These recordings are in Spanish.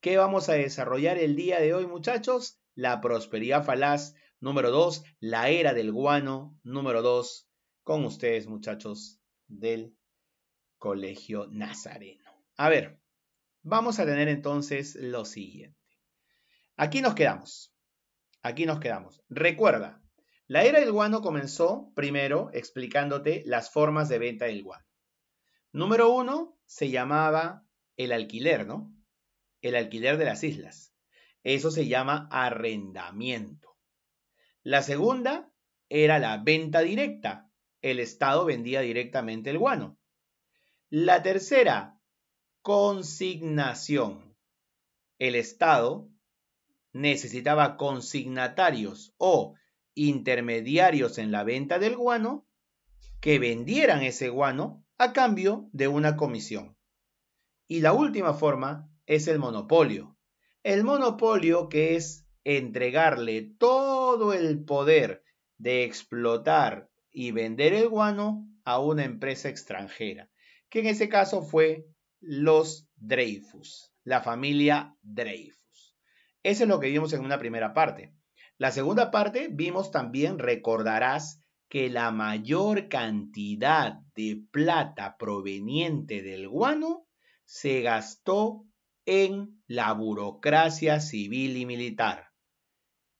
¿Qué vamos a desarrollar el día de hoy, muchachos? La prosperidad falaz número 2, la era del guano número 2, con ustedes, muchachos del Colegio Nazareno. A ver, vamos a tener entonces lo siguiente. Aquí nos quedamos. Aquí nos quedamos. Recuerda, la era del guano comenzó primero explicándote las formas de venta del guano. Número 1 se llamaba el alquiler, ¿no? El alquiler de las islas. Eso se llama arrendamiento. La segunda era la venta directa. El Estado vendía directamente el guano. La tercera, consignación. El Estado necesitaba consignatarios o intermediarios en la venta del guano que vendieran ese guano a cambio de una comisión. Y la última forma es el monopolio. El monopolio, que es entregarle todo el poder de explotar y vender el guano a una empresa extranjera, que en ese caso fue los Dreyfus, la familia Dreyfus. Eso es lo que vimos en una primera parte. La segunda parte vimos también, recordarás, que la mayor cantidad de plata proveniente del guano se gastó en la burocracia civil y militar.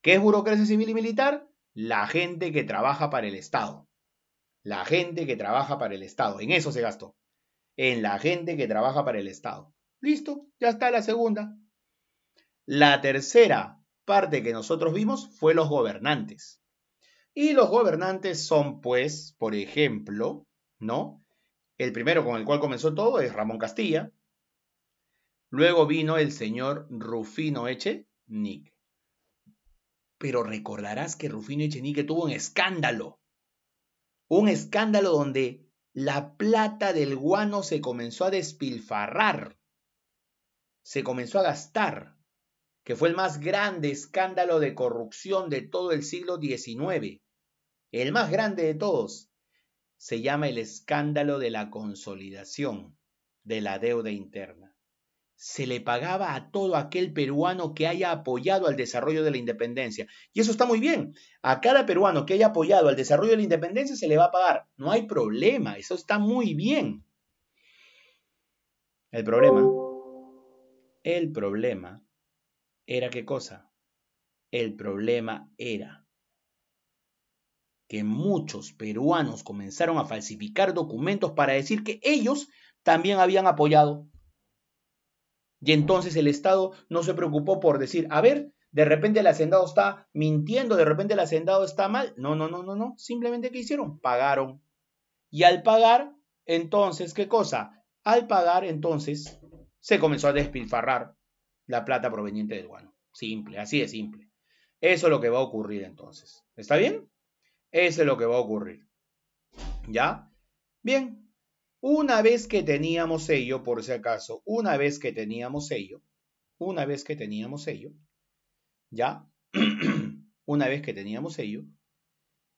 ¿Qué es burocracia civil y militar? La gente que trabaja para el Estado. La gente que trabaja para el Estado. En eso se gastó. En la gente que trabaja para el Estado. Listo, ya está la segunda. La tercera parte que nosotros vimos fue los gobernantes. Y los gobernantes son, pues, por ejemplo, ¿no? El primero con el cual comenzó todo es Ramón Castilla. Luego vino el señor Rufino Echenique. Pero recordarás que Rufino Echenique tuvo un escándalo donde la plata del guano se comenzó a despilfarrar, se comenzó a gastar, que fue el más grande escándalo de corrupción de todo el siglo XIX, el más grande de todos. Se llama el escándalo de la consolidación de la deuda interna. Se le pagaba a todo aquel peruano que haya apoyado al desarrollo de la independencia. Y eso está muy bien. A cada peruano que haya apoyado al desarrollo de la independencia se le va a pagar. No hay problema, eso está muy bien. El problema era ¿qué cosa? El problema era que muchos peruanos comenzaron a falsificar documentos para decir que ellos también habían apoyado. Y entonces el Estado no se preocupó por decir, a ver, de repente el hacendado está mintiendo, de repente el hacendado está mal. No. Simplemente ¿qué hicieron? Pagaron. Y al pagar, entonces, ¿qué cosa? Al pagar, entonces, se comenzó a despilfarrar la plata proveniente del guano. Simple, así de simple. Eso es lo que va a ocurrir entonces. ¿Está bien? Eso es lo que va a ocurrir. ¿Ya? Bien. Una vez que teníamos ello, por si acaso, una vez que teníamos ello, ¿ya? Una vez que teníamos ello,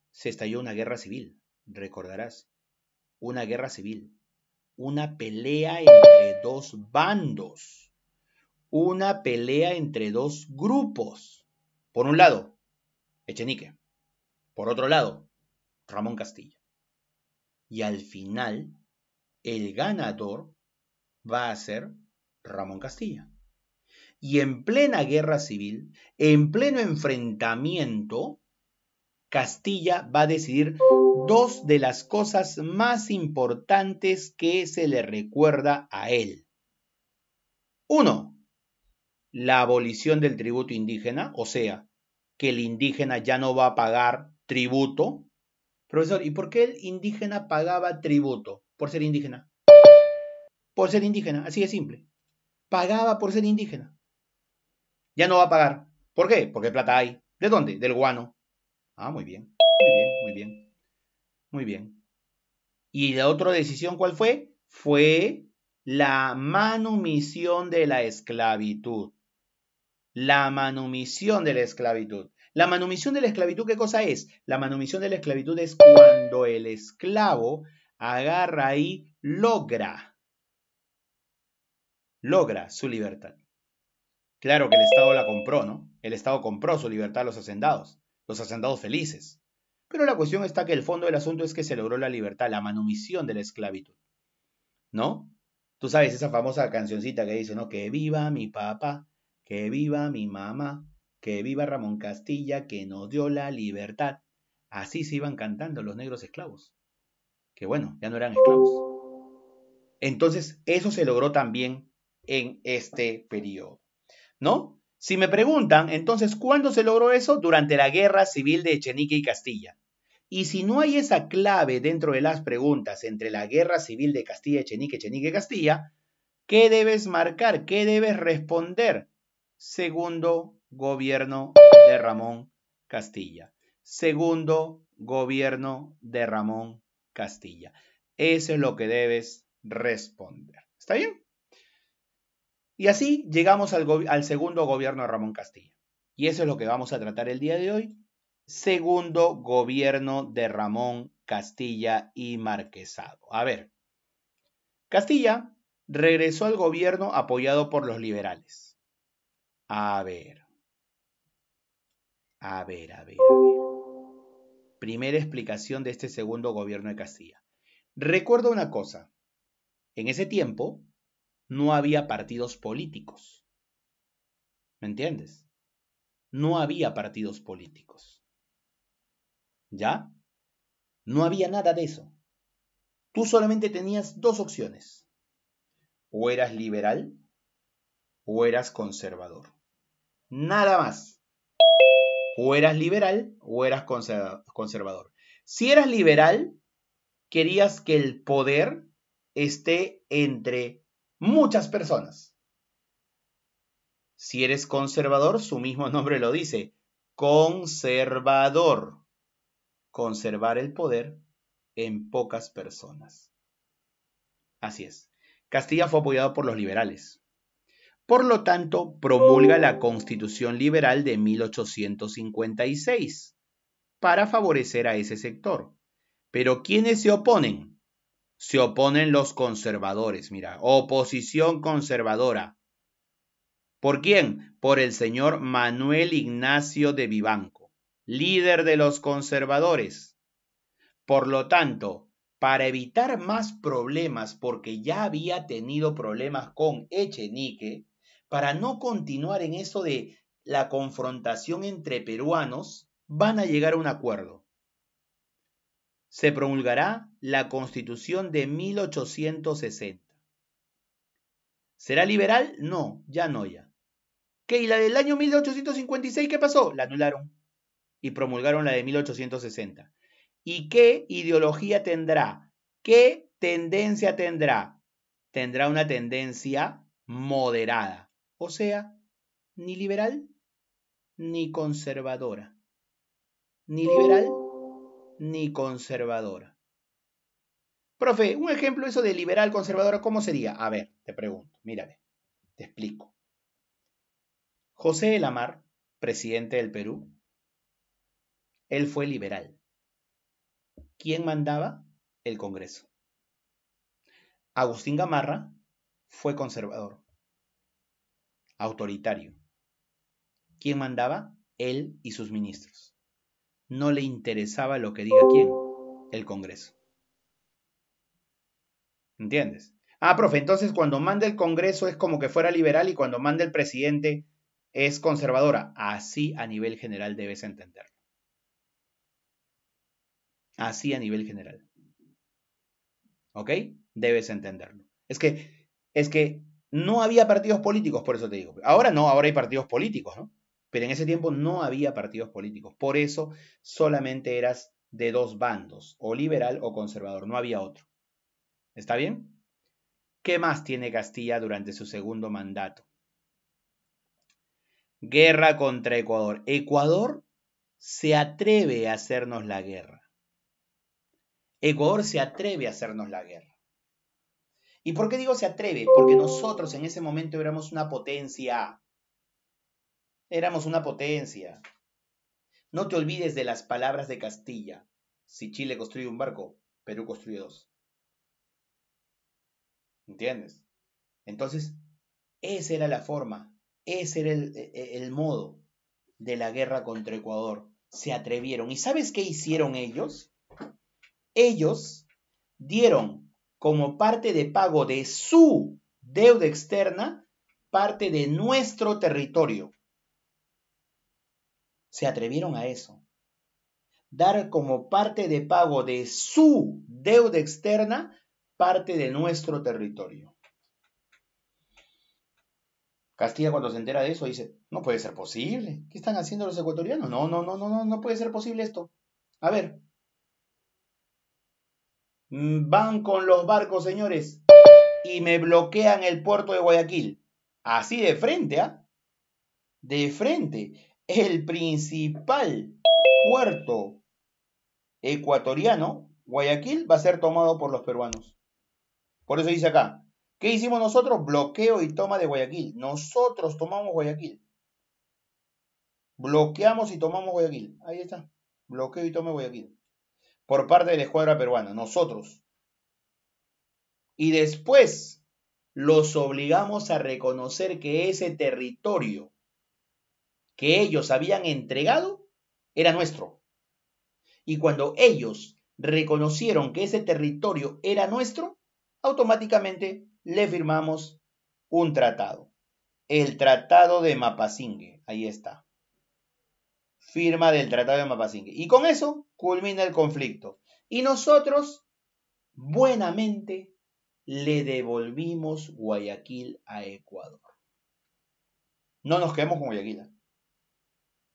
se estalló una guerra civil, recordarás. Una guerra civil. Una pelea entre dos bandos. Una pelea entre dos grupos. Por un lado, Echenique. Por otro lado, Ramón Castilla. Y al final, el ganador va a ser Ramón Castilla. Y en plena guerra civil, en pleno enfrentamiento, Castilla va a decidir dos de las cosas más importantes que se le recuerda a él. Uno, la abolición del tributo indígena, o sea, que el indígena ya no va a pagar tributo. Profesor, ¿y por qué el indígena pagaba tributo? Por ser indígena. Por ser indígena, así de simple. Pagaba por ser indígena. Ya no va a pagar. ¿Por qué? Porque plata hay. ¿De dónde? Del guano. Ah, muy bien. Muy bien. ¿Y la otra decisión cuál fue? Fue la manumisión de la esclavitud. La manumisión de la esclavitud. La manumisión de la esclavitud, ¿qué cosa es? La manumisión de la esclavitud es cuando el esclavo agarra y logra su libertad. Claro que el Estado la compró, ¿no? El Estado compró su libertad a los hacendados felices. Pero la cuestión está que el fondo del asunto es que se logró la libertad, la manumisión de la esclavitud, ¿no? Tú sabes esa famosa cancioncita que dice, ¿no? Que viva mi papá, que viva mi mamá, que viva Ramón Castilla, que nos dio la libertad. Así se iban cantando los negros esclavos, que bueno, ya no eran esclavos. Entonces, eso se logró también en este periodo, ¿no? Si me preguntan, entonces, ¿cuándo se logró eso? Durante la Guerra Civil de Echenique y Castilla. Y si no hay esa clave dentro de las preguntas entre la Guerra Civil de Castilla, Echenique, Echenique y Castilla, ¿qué debes marcar? ¿Qué debes responder? Segundo gobierno de Ramón Castilla. Segundo gobierno de Ramón Castilla. Eso es lo que debes responder. ¿Está bien? Y así llegamos al segundo gobierno de Ramón Castilla. Y eso es lo que vamos a tratar el día de hoy. Segundo gobierno de Ramón Castilla y Marquesado. A ver, Castilla regresó al gobierno apoyado por los liberales. A ver. Primera explicación de este segundo gobierno de Castilla. Recuerda una cosa. En ese tiempo no había partidos políticos. ¿Me entiendes? No había partidos políticos. ¿Ya? No había nada de eso. Tú solamente tenías dos opciones. O eras liberal o eras conservador. Nada más. O eras liberal o eras conservador. Si eras liberal, querías que el poder esté entre muchas personas. Si eres conservador, su mismo nombre lo dice, conservador. Conservar el poder en pocas personas. Así es. Castilla fue apoyado por los liberales. Por lo tanto, promulga la Constitución Liberal de 1856 para favorecer a ese sector. Pero ¿quiénes se oponen? Se oponen los conservadores. Mira, oposición conservadora. ¿Por quién? Por el señor Manuel Ignacio de Vivanco, líder de los conservadores. Por lo tanto, para evitar más problemas, porque ya había tenido problemas con Echenique, para no continuar en eso de la confrontación entre peruanos, van a llegar a un acuerdo. Se promulgará la Constitución de 1860. ¿Será liberal? No, ya no ya. ¿Qué? ¿Y la del año 1856 qué pasó? La anularon y promulgaron la de 1860. ¿Y qué ideología tendrá? ¿Qué tendencia tendrá? Tendrá una tendencia moderada, o sea, ni liberal ni conservadora. Ni liberal ni conservadora. Profe, un ejemplo eso de liberal conservadora, ¿cómo sería? A ver, te pregunto, mírame, te explico. José de la Mar, presidente del Perú, él fue liberal. ¿Quién mandaba? El Congreso. Agustín Gamarra fue conservador, autoritario. ¿Quién mandaba? Él y sus ministros. No le interesaba lo que diga quién, el Congreso. ¿Entiendes? Ah, profe, entonces cuando manda el Congreso es como que fuera liberal y cuando manda el presidente es conservadora. Así a nivel general debes entenderlo. Así a nivel general. ¿Ok? Debes entenderlo. Es que no había partidos políticos, por eso te digo. Ahora no, ahora hay partidos políticos, ¿no? Pero en ese tiempo no había partidos políticos. Por eso solamente eras de dos bandos, o liberal o conservador, no había otro. ¿Está bien? ¿Qué más tiene Castilla durante su segundo mandato? Guerra contra Ecuador. Ecuador se atreve a hacernos la guerra. Ecuador se atreve a hacernos la guerra. ¿Y por qué digo se atreve? Porque nosotros en ese momento éramos una potencia. Éramos una potencia. No te olvides de las palabras de Castilla. Si Chile construye un barco, Perú construye dos. ¿Entiendes? Entonces, esa era la forma. Ese era el modo de la guerra contra Ecuador. Se atrevieron. ¿Y sabes qué hicieron ellos? Ellos dieron como parte de pago de su deuda externa parte de nuestro territorio. Se atrevieron a eso. Dar como parte de pago de su deuda externa parte de nuestro territorio. Castilla, cuando se entera de eso, dice, no puede ser posible. ¿Qué están haciendo los ecuatorianos? No puede ser posible esto. A ver, van con los barcos, señores, y me bloquean el puerto de Guayaquil. Así de frente, ¿ah? De frente. El principal puerto ecuatoriano, Guayaquil, va a ser tomado por los peruanos. Por eso dice acá, ¿qué hicimos nosotros? Bloqueo y toma de Guayaquil. Nosotros tomamos Guayaquil. Bloqueamos y tomamos Guayaquil. Ahí está. Bloqueo y toma de Guayaquil. Por parte de la escuadra peruana. Nosotros. Y después los obligamos a reconocer que ese territorio que ellos habían entregado era nuestro. Y cuando ellos reconocieron que ese territorio era nuestro, automáticamente le firmamos un tratado. El Tratado de Mapasingue. Ahí está. Firma del Tratado de Mapasingue. Y con eso culmina el conflicto. Y nosotros, buenamente, le devolvimos Guayaquil a Ecuador. No nos quedamos con Guayaquil.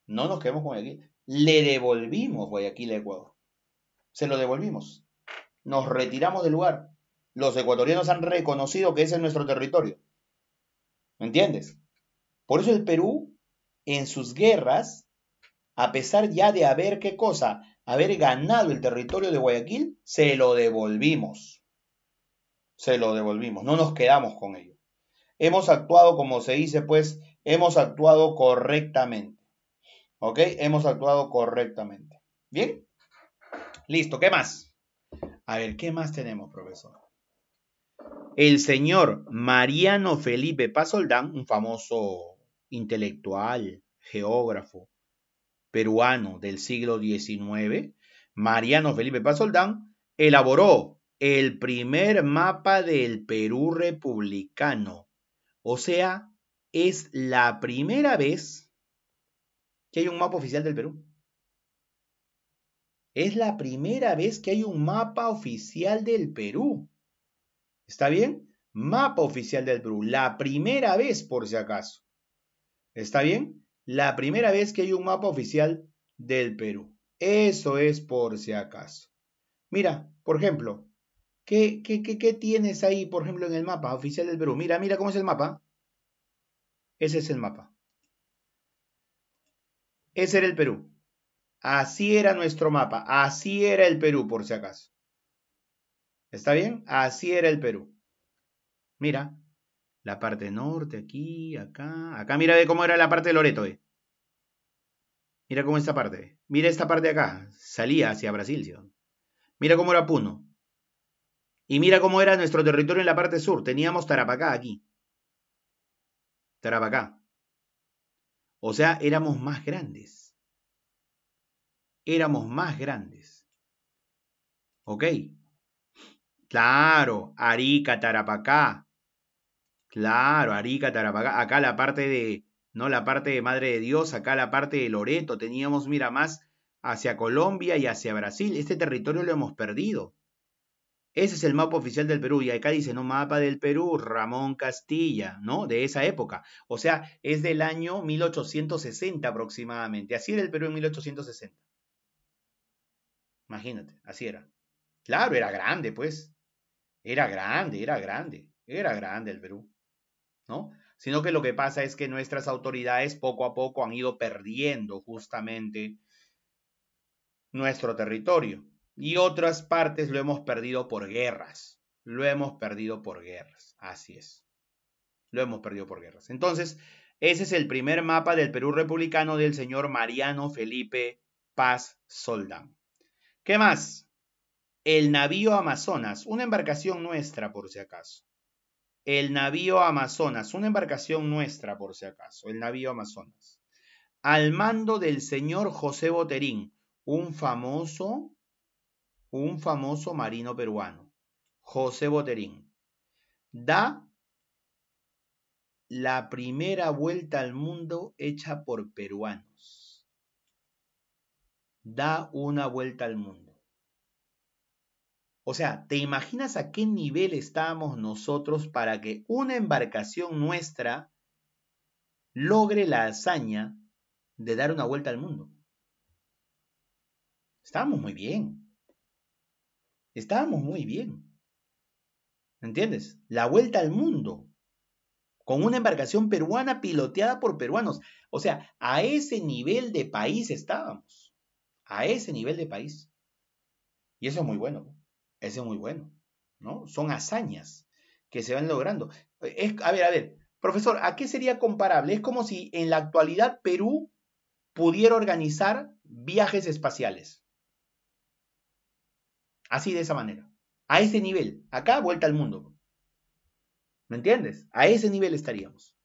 No nos quedamos con Guayaquil. Le devolvimos Guayaquil a Ecuador. Se lo devolvimos. Nos retiramos del lugar. Los ecuatorianos han reconocido que ese es nuestro territorio. ¿Me entiendes? Por eso el Perú, en sus guerras, a pesar ya de haber, ¿qué cosa? Haber ganado el territorio de Guayaquil, se lo devolvimos. Se lo devolvimos. No nos quedamos con ello. Hemos actuado, como se dice, pues, hemos actuado correctamente. ¿Ok? Hemos actuado correctamente. ¿Bien? Listo, ¿qué más? A ver, ¿qué más tenemos, profesor? El señor Mariano Felipe Pasoldán, un famoso intelectual, geógrafo peruano del siglo XIX, Mariano Felipe Pasoldán, elaboró el primer mapa del Perú republicano. O sea, es la primera vez que hay un mapa oficial del Perú. Es la primera vez que hay un mapa oficial del Perú. ¿Está bien? Mapa oficial del Perú. La primera vez, por si acaso. ¿Está bien? La primera vez que hay un mapa oficial del Perú. Eso es por si acaso. Mira, por ejemplo, ¿qué tienes ahí, por ejemplo, en el mapa oficial del Perú? Mira cómo es el mapa. Ese es el mapa. Ese era el Perú. Así era nuestro mapa. Así era el Perú, por si acaso. ¿Está bien? Así era el Perú. Mira, la parte norte, aquí, acá. Acá mira cómo era la parte de Loreto. Mira cómo esta parte. Mira esta parte de acá. Salía hacia Brasil, ¿sí? Mira cómo era Puno. Y mira cómo era nuestro territorio en la parte sur. Teníamos Tarapacá aquí. Tarapacá. O sea, éramos más grandes. Éramos más grandes. ¿Ok? Claro, Arica, Tarapacá. Claro, Arica, Tarapacá. Acá la parte de, no la parte de Madre de Dios, acá la parte de Loreto. Teníamos, mira, más hacia Colombia y hacia Brasil. Este territorio lo hemos perdido. Ese es el mapa oficial del Perú. Y acá dice, ¿no? Mapa del Perú, Ramón Castilla, ¿no? De esa época. O sea, es del año 1860 aproximadamente. Así era el Perú en 1860. Imagínate, así era. Claro, era grande, pues. Era grande, era grande. Era grande el Perú, ¿no? Sino que lo que pasa es que nuestras autoridades poco a poco han ido perdiendo justamente nuestro territorio. Y otras partes lo hemos perdido por guerras. Lo hemos perdido por guerras. Así es. Lo hemos perdido por guerras. Entonces, ese es el primer mapa del Perú republicano del señor Mariano Felipe Paz Soldán. ¿Qué más? El navío Amazonas, una embarcación nuestra por si acaso. el navío Amazonas, una embarcación nuestra por si acaso, el navío Amazonas, al mando del señor José Boterín, un famoso marino peruano, José Boterín, da la primera vuelta al mundo hecha por peruanos. Da una vuelta al mundo. O sea, ¿te imaginas a qué nivel estábamos nosotros para que una embarcación nuestra logre la hazaña de dar una vuelta al mundo? Estábamos muy bien. Estábamos muy bien. ¿Entiendes? La vuelta al mundo. Con una embarcación peruana piloteada por peruanos. O sea, a ese nivel de país estábamos. A ese nivel de país. Y eso es muy bueno. Eso es muy bueno. ¿No? Son hazañas que se van logrando. A ver, profesor, ¿a qué sería comparable? Es como si en la actualidad Perú pudiera organizar viajes espaciales. Así de esa manera. A ese nivel. Acá, vuelta al mundo. ¿Me entiendes? A ese nivel estaríamos.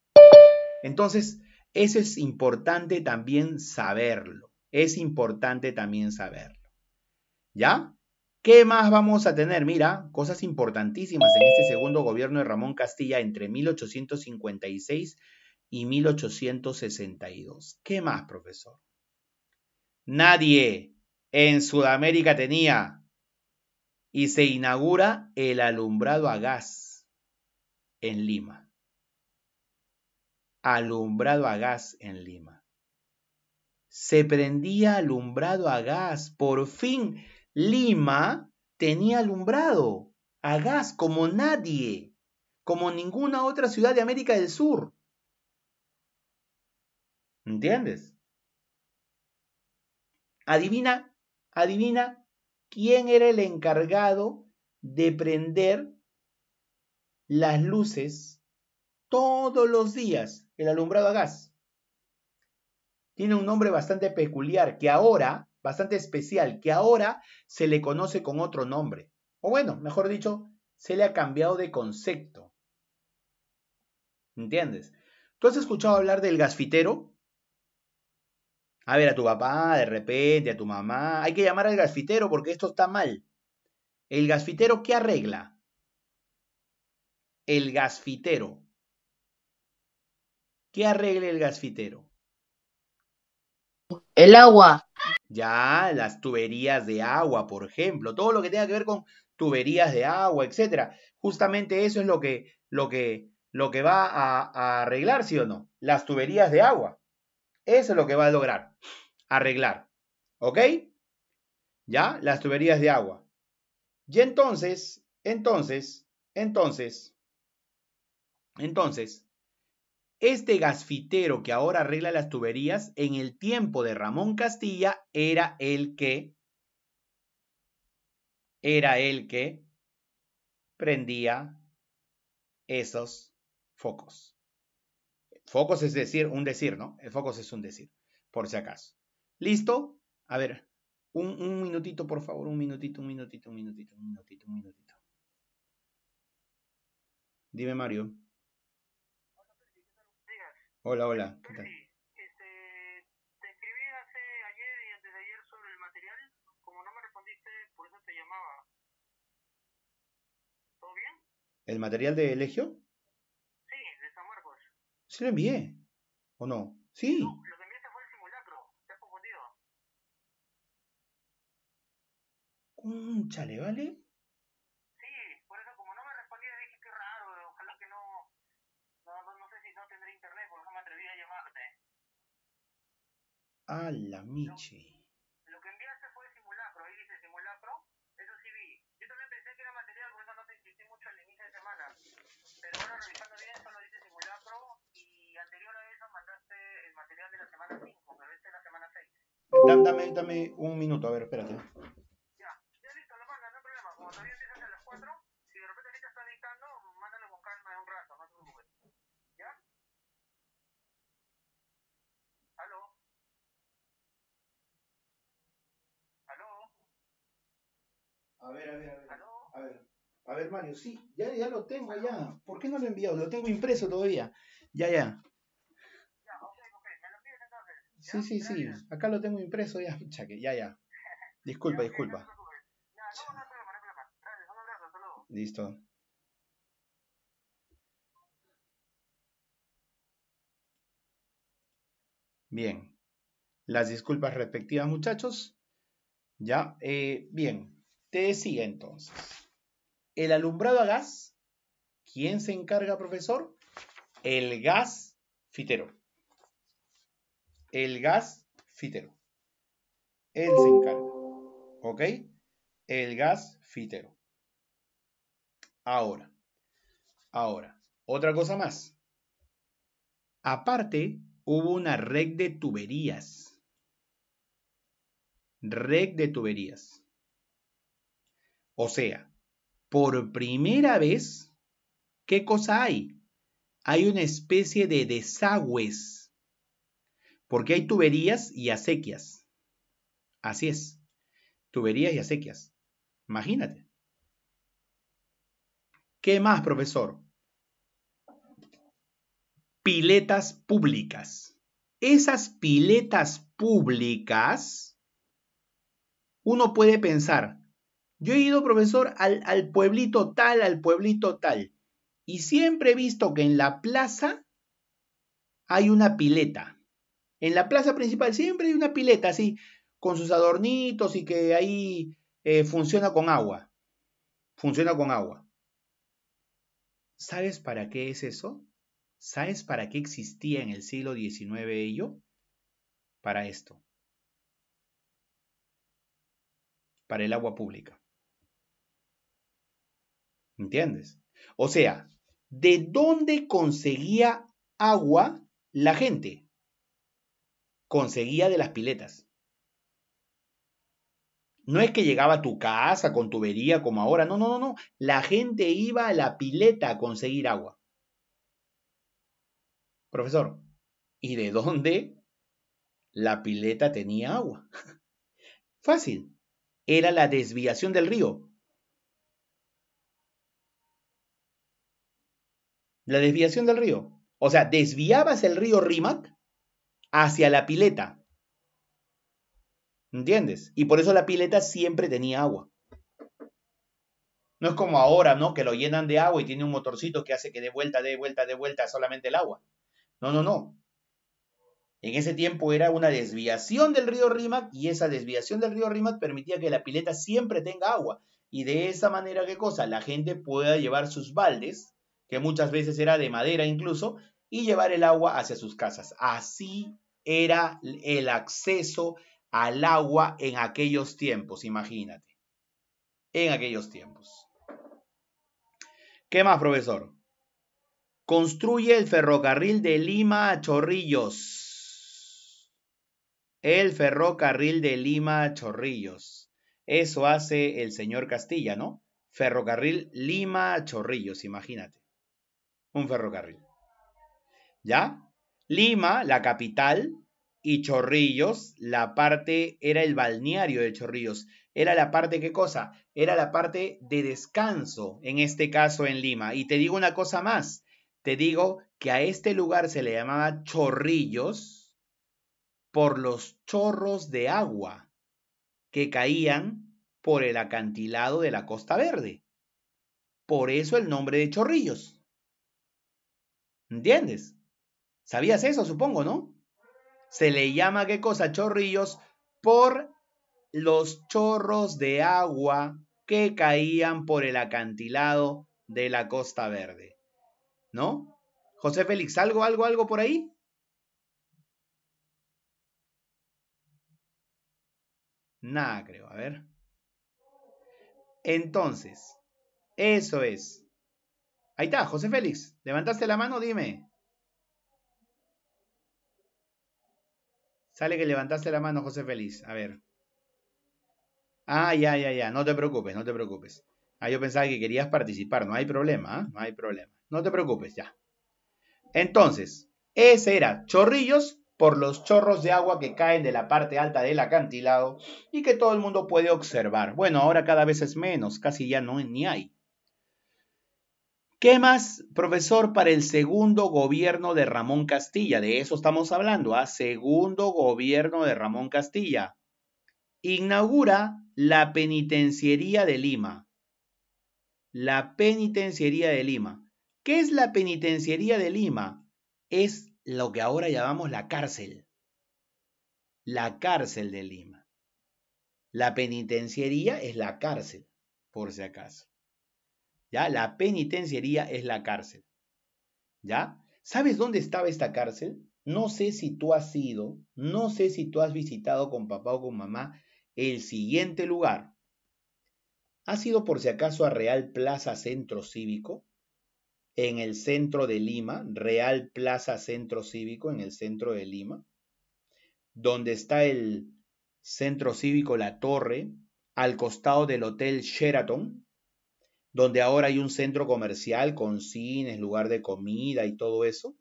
Entonces, eso es importante también saberlo. Es importante también saberlo. ¿Ya? ¿Qué más vamos a tener? Mira, cosas importantísimas en este segundo gobierno de Ramón Castilla entre 1856 y 1862. ¿Qué más, profesor? Nadie en Sudamérica tenía y se inaugura el alumbrado a gas en Lima. Alumbrado a gas en Lima. Se prendía alumbrado a gas. Por fin Lima tenía alumbrado a gas como nadie, como ninguna otra ciudad de América del Sur. ¿Entiendes? Adivina quién era el encargado de prender las luces todos los días, el alumbrado a gas. Tiene un nombre bastante peculiar, bastante especial, que ahora se le conoce con otro nombre. O bueno, mejor dicho, se le ha cambiado de concepto. ¿Entiendes? ¿Tú has escuchado hablar del gasfitero? A ver, a tu papá, de repente, a tu mamá. Hay que llamar al gasfitero porque esto está mal. ¿El gasfitero qué arregla? El gasfitero. ¿Qué arregla el gasfitero? El agua. Ya, las tuberías de agua, por ejemplo, todo lo que tenga que ver con tuberías de agua, etcétera. Justamente eso es lo que va a arreglar, ¿sí o no? Las tuberías de agua. Eso es lo que va a lograr, arreglar. ¿Ok? Ya, las tuberías de agua. Y entonces, este gasfitero que ahora arregla las tuberías, en el tiempo de Ramón Castilla, era el que prendía esos focos. Focos es decir, ¿no? El focos es un decir, por si acaso. ¿Listo? A ver, un minutito, por favor, un minutito. Dime, Mario. Hola, hola. ¿Qué tal? Te escribí ayer y antes de ayer sobre el material. Como no me respondiste, por eso te llamaba. ¿Todo bien? ¿El material de Elegio? Sí, de San Marcos. Sí lo envié. ¿O no? Sí. No, lo que enviaste fue el simulacro. ¿Te has confundido? Cónchale, ¿vale? Sí, por eso como no me respondías dije qué raro. Ojalá que no sé si no tendré internet porque no me atreví a llamarte. A la Lo, Michi. lo que enviaste fue el simulacro. Ahí dice simulacro. Eso sí vi. Yo también pensé que era material, por eso no te insistí mucho al inicio de semana. Pero ahora revisando bien, solo dice simulacro y anterior a eso mandaste el material de la semana 5, pero este es la semana 6. Dame un minuto, a ver, espérate. Ya listo, lo manda, no hay problema. Como todavía empiezas a las 4, si de repente ahorita está dictando, mándalo con calma en un rato, no te preocupes. ¿Ya? ¿Aló? ¿Aló? A ver. ¿Aló? A ver. A ver, Mario, sí, ya lo tengo ya. ¿Por qué no lo he enviado? Lo tengo impreso todavía. Ya. Ya, ok, me lo envías entonces. ¿Ya? Sí. Gracias. Acá lo tengo impreso ya. Chaque, ya. Ya, Disculpa, ok, no te disculpa. preocupes. Ya, no, no hay problema, no hay problema. Gracias, un abrazo, hasta luego. Listo. Bien. Las disculpas respectivas, muchachos. Ya, bien. Te decía entonces. El alumbrado a gas, ¿quién se encarga, profesor? El gas fitero. El gas fitero. Él se encarga. ¿Ok? El gas fitero. Ahora, otra cosa más. Aparte, hubo una red de tuberías. Red de tuberías. O sea, por primera vez, ¿qué cosa hay? Hay una especie de desagües. Porque hay tuberías y acequias. Así es. Tuberías y acequias. Imagínate. ¿Qué más, profesor? Piletas públicas. Esas piletas públicas, uno puede pensar, yo he ido, profesor, al pueblito tal, y siempre he visto que en la plaza hay una pileta. En la plaza principal siempre hay una pileta así, con sus adornitos y que ahí funciona con agua. Funciona con agua. ¿Sabes para qué es eso? ¿Sabes para qué existía en el siglo XIX ello? Para esto, para el agua pública. ¿Entiendes? O sea, ¿de dónde conseguía agua la gente? Conseguía de las piletas. No es que llegaba a tu casa con tubería como ahora, no. La gente iba a la pileta a conseguir agua. Profesor, ¿y de dónde la pileta tenía agua? Fácil. Era la desviación del río. La desviación del río. O sea, desviabas el río Rímac hacia la pileta. ¿Entiendes? Y por eso la pileta siempre tenía agua. No es como ahora, ¿no? Que lo llenan de agua y tiene un motorcito que hace que dé vuelta solamente el agua. No. En ese tiempo era una desviación del río Rímac y esa desviación del río Rímac permitía que la pileta siempre tenga agua. Y de esa manera, ¿qué cosa? La gente pueda llevar sus baldes, que muchas veces era de madera incluso, y llevar el agua hacia sus casas. Así era el acceso al agua en aquellos tiempos, imagínate. En aquellos tiempos. ¿Qué más, profesor? Construye el ferrocarril de Lima a Chorrillos. El ferrocarril de Lima a Chorrillos. Eso hace el señor Castilla, ¿no? Ferrocarril Lima a Chorrillos, imagínate. Un ferrocarril. ¿Ya? Lima, la capital, y Chorrillos, la parte, era el balneario de Chorrillos. Era la parte, ¿qué cosa? Era la parte de descanso, en este caso en Lima. Y te digo una cosa más. Te digo que a este lugar se le llamaba Chorrillos por los chorros de agua que caían por el acantilado de la Costa Verde. Por eso el nombre de Chorrillos. ¿Entiendes? ¿Sabías eso, supongo, no? Se le llama, ¿qué cosa? Chorrillos por los chorros de agua que caían por el acantilado de la Costa Verde. ¿No? José Félix, ¿algo por ahí? Nada, creo. A ver. Entonces, eso es. Ahí está, José Félix. ¿Levantaste la mano? Dime. Sale que levantaste la mano, José Félix. A ver. Ah, ya. No te preocupes. Ah, yo pensaba que querías participar. No hay problema, ¿eh? No hay problema. No te preocupes, ya. Entonces, ese era Chorrillos por los chorros de agua que caen de la parte alta del acantilado y que todo el mundo puede observar. Bueno, ahora cada vez es menos, casi ya no ni hay. ¿Qué más, profesor, para el segundo gobierno de Ramón Castilla? De eso estamos hablando, ¿ah? Segundo gobierno de Ramón Castilla. Inaugura la Penitenciaría de Lima. La Penitenciaría de Lima. ¿Qué es la Penitenciaría de Lima? Es lo que ahora llamamos la cárcel. La cárcel de Lima. La penitenciaría es la cárcel, por si acaso. ¿Ya? La penitenciaría es la cárcel. ¿Ya? ¿Sabes dónde estaba esta cárcel? No sé si tú has ido, no sé si tú has visitado con papá o con mamá el siguiente lugar. ¿Has ido por si acaso a Real Plaza Centro Cívico? En el centro de Lima, Real Plaza Centro Cívico, en el centro de Lima, donde está el Centro Cívico La Torre, al costado del Hotel Sheraton, donde ahora hay un centro comercial con cines, lugar de comida y todo eso.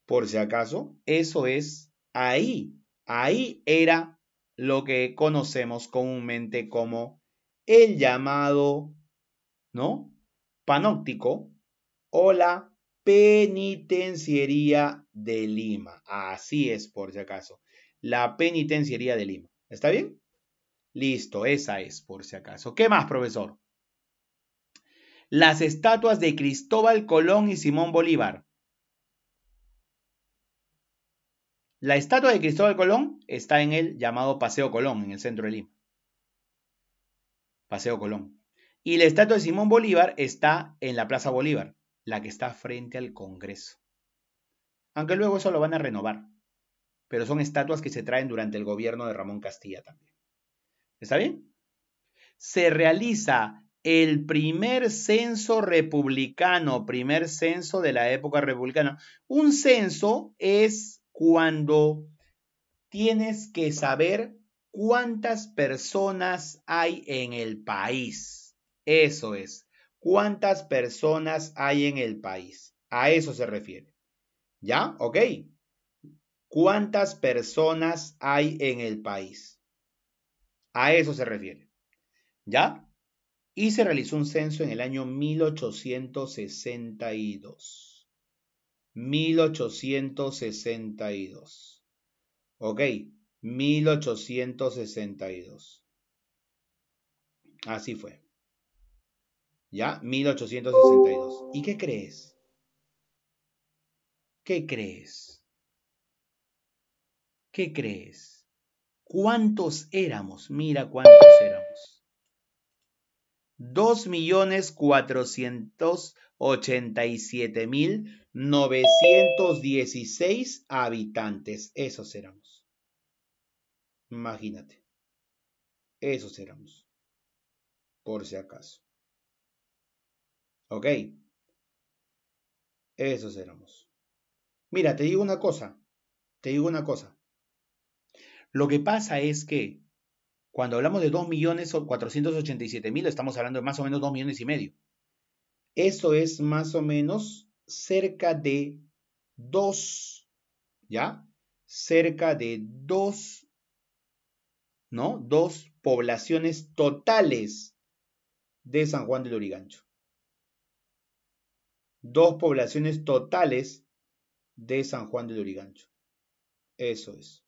Por si acaso, eso es ahí. Ahí era lo que conocemos comúnmente como el llamado, ¿no? Panóptico o la Penitenciaría de Lima. Así es, por si acaso. La Penitenciaría de Lima. ¿Está bien? Listo, esa es, por si acaso. ¿Qué más, profesor? Las estatuas de Cristóbal Colón y Simón Bolívar. La estatua de Cristóbal Colón está en el llamado Paseo Colón, en el centro de Lima. Paseo Colón. Y la estatua de Simón Bolívar está en la Plaza Bolívar, la que está frente al Congreso. Aunque luego eso lo van a renovar. Pero son estatuas que se traen durante el gobierno de Ramón Castilla también. ¿Está bien? Se realiza el primer censo republicano, primer censo de la época republicana. Un censo es cuando tienes que saber cuántas personas hay en el país. Eso es. ¿Cuántas personas hay en el país? A eso se refiere. ¿Ya? ¿Ok? ¿Cuántas personas hay en el país? A eso se refiere. ¿Ya? Y se realizó un censo en el año 1862. 1862. ¿Ok? 1862. Así fue. ¿Ya? 1862. ¿Y qué crees? ¿Qué crees? ¿Qué crees? ¿Cuántos éramos? Mira cuántos éramos. 2.487.916 habitantes. Esos éramos. Imagínate. Esos éramos. Por si acaso. ¿Ok? Esos éramos. Mira, te digo una cosa. Te digo una cosa. Lo que pasa es que cuando hablamos de 2.487.000, estamos hablando de más o menos 2 millones y medio. Eso es más o menos cerca de 2, ¿ya? Cerca de 2, ¿no? 2 poblaciones totales de San Juan del Lurigancho. 2 poblaciones totales de San Juan del Lurigancho. Eso es,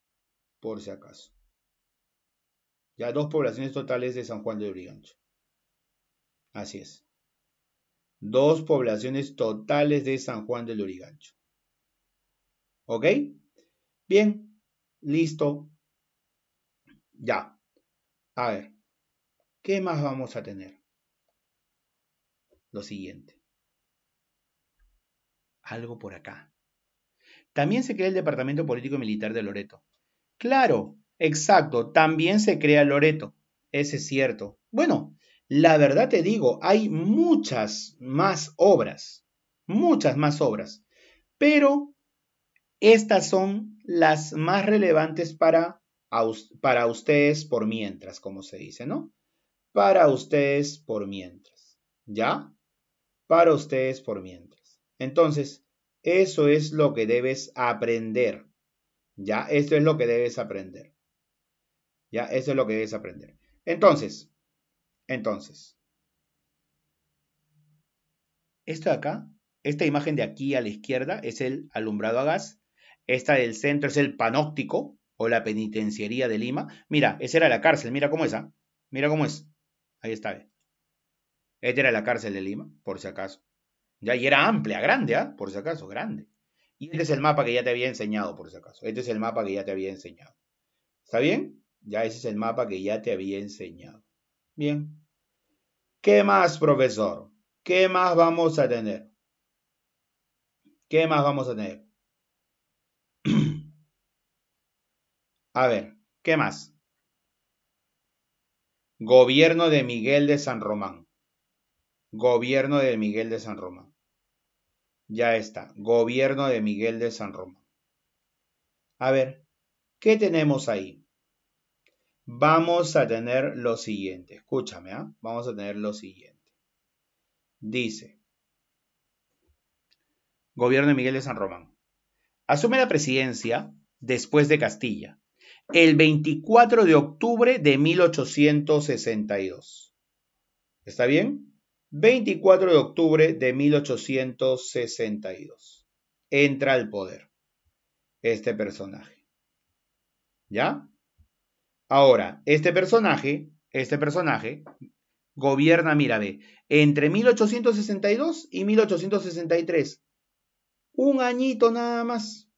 por si acaso. Ya 2 poblaciones totales de San Juan del Lurigancho. Así es. 2 poblaciones totales de San Juan del Lurigancho. ¿Ok? Bien, listo. Ya. A ver, ¿qué más vamos a tener? Lo siguiente. Algo por acá. También se crea el Departamento Político y Militar de Loreto. Claro, exacto, también se crea Loreto. Ese es cierto. Bueno, la verdad te digo, hay muchas más obras. Muchas más obras. Pero estas son las más relevantes para ustedes por mientras, como se dice, ¿no? Para ustedes por mientras. ¿Ya? Para ustedes por mientras. Entonces, eso es lo que debes aprender. ¿Ya? Esto es lo que debes aprender. ¿Ya? Eso es lo que debes aprender. Entonces, Esto de acá, esta imagen de aquí a la izquierda es el alumbrado a gas. Esta del centro es el panóptico o la penitenciaría de Lima. Mira, esa era la cárcel. Mira cómo es, ¿ah? Mira cómo es. Ahí está. Esta era la cárcel de Lima, por si acaso. Ya, y era amplia, grande, ¿ah? Por si acaso, grande. Y este es el mapa que ya te había enseñado, por si acaso. Este es el mapa que ya te había enseñado. ¿Está bien? Ya ese es el mapa que ya te había enseñado. Bien. ¿Qué más, profesor? ¿Qué más vamos a tener? ¿Qué más vamos a tener? A ver, ¿qué más? Gobierno de Miguel de San Román. Gobierno de Miguel de San Román. Ya está. Gobierno de Miguel de San Román. A ver, ¿qué tenemos ahí? Vamos a tener lo siguiente. Escúchame, ¿ah? Vamos a tener lo siguiente. Dice, Gobierno de Miguel de San Román. Asume la presidencia después de Castilla, el 24 de octubre de 1862. ¿Está bien? 24 de octubre de 1862. Entra al poder este personaje. ¿Ya? Ahora, este personaje gobierna, mira, ve, entre 1862 y 1863. Un añito nada más.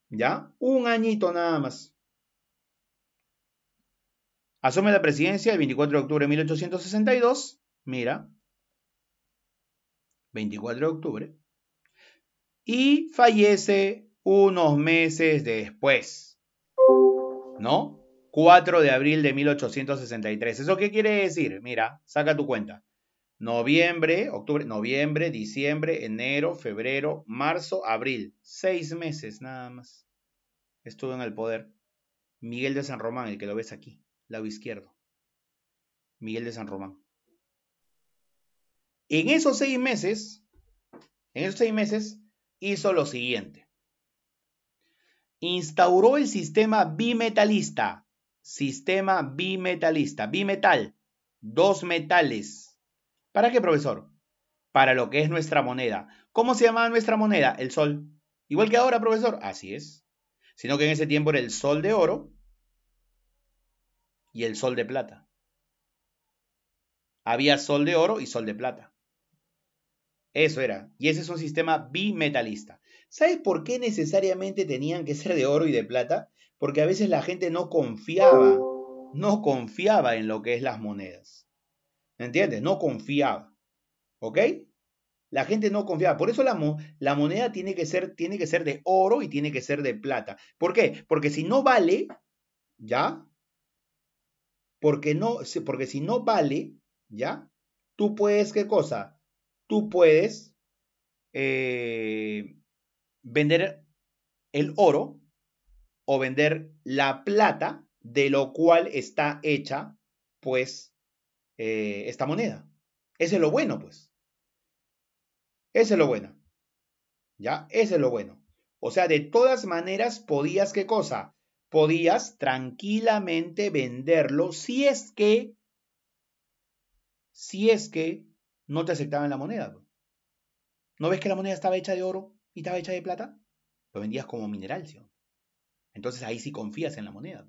¿Ya? Un añito nada más. Asume la presidencia el 24 de octubre de 1862. Mira. 24 de octubre. Y fallece unos meses después. ¿No? 4 de abril de 1863. ¿Eso qué quiere decir? Mira, saca tu cuenta. Noviembre, octubre, noviembre, diciembre, enero, febrero, marzo, abril. 6 meses nada más. Estuvo en el poder. Miguel de San Román, el que lo ves aquí, lado izquierdo. Miguel de San Román. En esos 6 meses, hizo lo siguiente. Instauró el sistema bimetalista. Bimetal. 2 metales. ¿Para qué, profesor? Para lo que es nuestra moneda. ¿Cómo se llamaba nuestra moneda? El sol. Igual que ahora, profesor. Así es. Sino que en ese tiempo era el sol de oro y el sol de plata. Había sol de oro y sol de plata. Eso era. Y ese es un sistema bimetalista. ¿Sabes por qué necesariamente tenían que ser de oro y de plata? Porque a veces la gente no confiaba en lo que es las monedas. ¿Entiendes? No confiaba. ¿Ok? La gente no confiaba. Por eso la moneda tiene que ser de oro y tiene que ser de plata. ¿Por qué? Porque si no vale, ¿ya? Porque si no vale, ¿ya? Tú puedes, ¿qué cosa? Tú puedes vender el oro o vender la plata de lo cual está hecha, pues, esta moneda. Ese es lo bueno, pues. Ese es lo bueno. ¿Ya? Ese es lo bueno. O sea, de todas maneras, podías, ¿qué cosa? Podías tranquilamente venderlo si es que no te aceptaban la moneda. ¿No ves que la moneda estaba hecha de oro y estaba hecha de plata? Lo vendías como mineral, ¿sí? Entonces ahí sí confías en la moneda.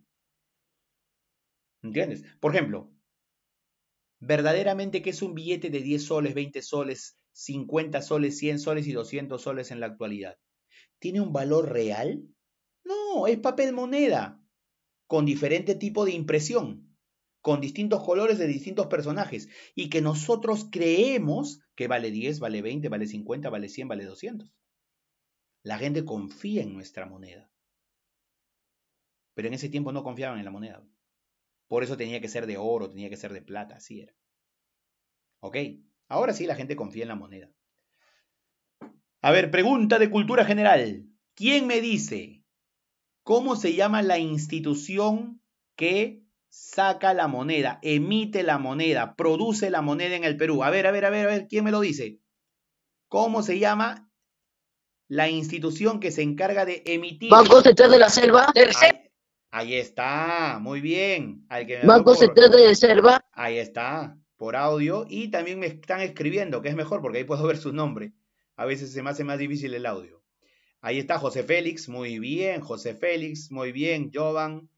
¿Entiendes? Por ejemplo, verdaderamente, ¿qué es un billete de 10 soles, 20 soles, 50 soles, 100 soles y 200 soles en la actualidad? ¿Tiene un valor real? No, es papel moneda, con diferente tipo de impresión, con distintos colores de distintos personajes, y que nosotros creemos que vale 10, vale 20, vale 50, vale 100, vale 200. La gente confía en nuestra moneda. Pero en ese tiempo no confiaban en la moneda. Por eso tenía que ser de oro, tenía que ser de plata, así era. ¿Ok? Ahora sí la gente confía en la moneda. A ver, pregunta de cultura general. ¿Quién me dice cómo se llama la institución que saca la moneda, emite la moneda, produce la moneda en el Perú? A ver, ¿quién me lo dice? ¿Cómo se llama la institución que se encarga de emitir? Banco Central de la Selva. Ahí está, muy bien. Banco Central de Reserva. Ahí está. por audio y también me están escribiendo, que es mejor porque ahí puedo ver su nombre. A veces se me hace más difícil el audio. Ahí está José Félix, muy bien, José Félix, muy bien, Jovan,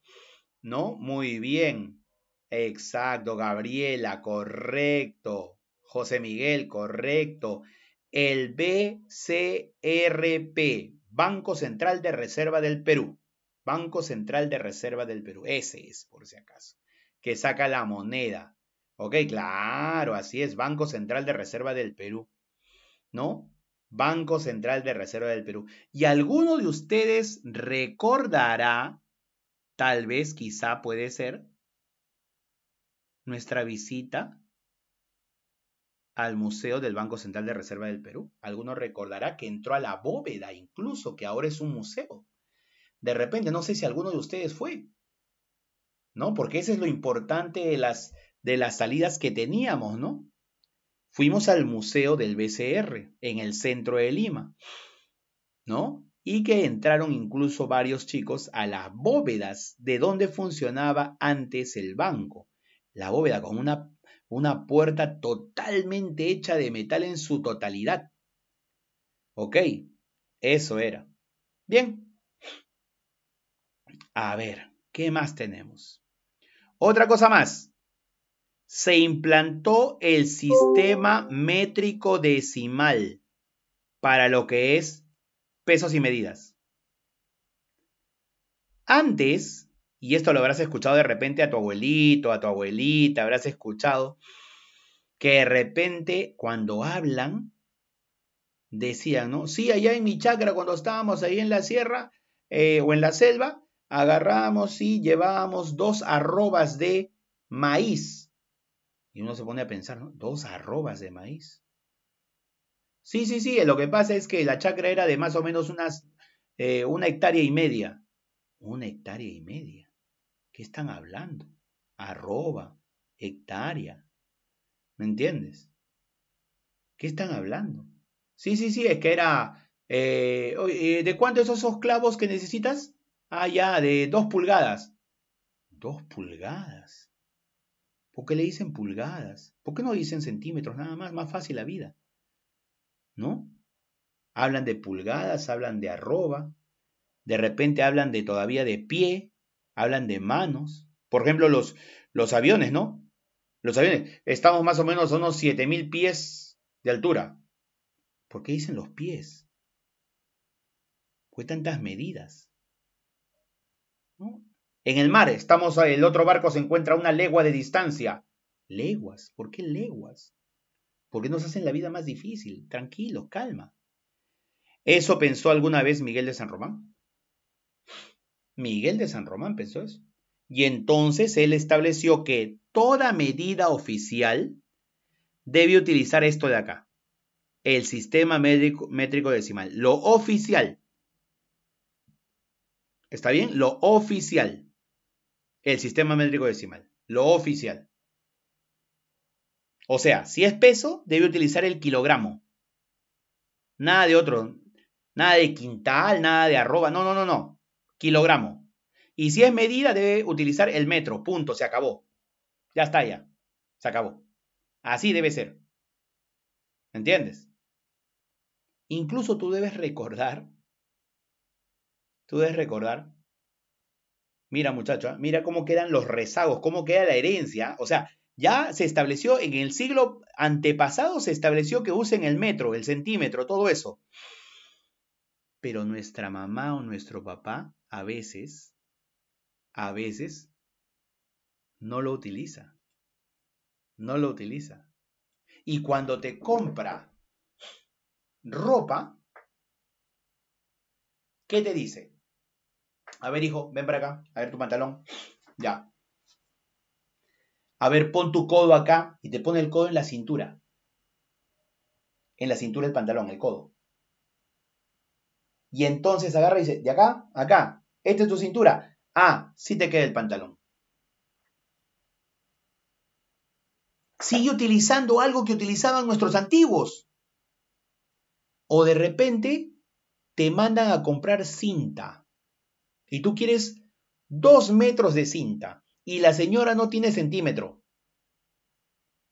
¿no? Muy bien. Exacto, Gabriela, correcto. José Miguel, correcto. El BCRP, Banco Central de Reserva del Perú. Banco Central de Reserva del Perú. Ese es, por si acaso. Que saca la moneda. Ok, claro, así es. Banco Central de Reserva del Perú. ¿No? Banco Central de Reserva del Perú. Y alguno de ustedes recordará, tal vez, quizá puede ser, nuestra visita al Museo del Banco Central de Reserva del Perú. Alguno recordará que entró a la bóveda, incluso, que ahora es un museo. De repente, no sé si alguno de ustedes fue, ¿no? Porque eso es lo importante de las salidas que teníamos, ¿no? Fuimos al Museo del BCR, en el centro de Lima, ¿no? Y que entraron incluso varios chicos a las bóvedas de donde funcionaba antes el banco. La bóveda con una puerta totalmente hecha de metal en su totalidad. Ok, eso era. Bien, a ver, ¿qué más tenemos? Otra cosa más. Se implantó el sistema métrico decimal para lo que es pesos y medidas. Antes, y esto lo habrás escuchado de repente a tu abuelito, a tu abuelita, habrás escuchado que de repente cuando hablan, decían, ¿no? Sí, allá en mi chacra, cuando estábamos ahí en la sierra o en la selva, agarrábamos y llevábamos 2 arrobas de maíz. Y uno se pone a pensar, ¿no? 2 arrobas de maíz. Sí, sí, sí, lo que pasa es que la chacra era de más o menos una 1,5 hectáreas. 1,5 hectáreas. ¿Qué están hablando? Arroba, hectárea. ¿Me entiendes? ¿Qué están hablando? Sí, sí, sí, es que era... ¿de cuántos son esos clavos que necesitas? Ah, ya, de 2 pulgadas. 2 pulgadas. ¿Por qué le dicen pulgadas? ¿Por qué no dicen centímetros? Nada más, más fácil la vida. ¿No? Hablan de pulgadas, hablan de arroba. De repente hablan de todavía de pie. Hablan de manos. Por ejemplo, los aviones, ¿no? Los aviones. Estamos más o menos a unos 7.000 pies de altura. ¿Por qué dicen los pies? ¿Por qué tantas medidas? ¿No? En el mar, el otro barco se encuentra a 1 legua de distancia. Leguas, ¿por qué leguas? ¿Por qué nos hacen la vida más difícil? Tranquilo, calma. ¿Eso pensó alguna vez Miguel de San Román? Miguel de San Román pensó eso. Y entonces él estableció que toda medida oficial debe utilizar esto de acá. El sistema métrico decimal. Lo oficial. ¿Está bien? Lo oficial. El sistema métrico decimal. Lo oficial. O sea, si es peso, debe utilizar el kilogramo. Nada de otro. Nada de quintal, nada de arroba. No, no, no, no. Kilogramo. Y si es medida, debe utilizar el metro. Punto. Se acabó. Ya está ya. Se acabó. Así debe ser. ¿Me entiendes? Incluso tú debes recordar. Mira, muchacho, mira cómo quedan los rezagos, cómo queda la herencia. O sea, ya se estableció en el siglo antepasado, se estableció que usen el metro, el centímetro, todo eso. Pero nuestra mamá o nuestro papá a veces no lo utiliza. No lo utiliza. Y cuando te compra ropa, ¿qué te dice? A ver, hijo, ven para acá, a ver tu pantalón. Ya. A ver, pon tu codo acá y te pone el codo en la cintura. En la cintura del pantalón, el codo. Y entonces agarra y dice, de acá, acá, esta es tu cintura. Ah, sí te queda el pantalón. Sigue utilizando algo que utilizaban nuestros antiguos. O de repente te mandan a comprar cinta. Y tú quieres 2 metros de cinta. Y la señora no tiene centímetro.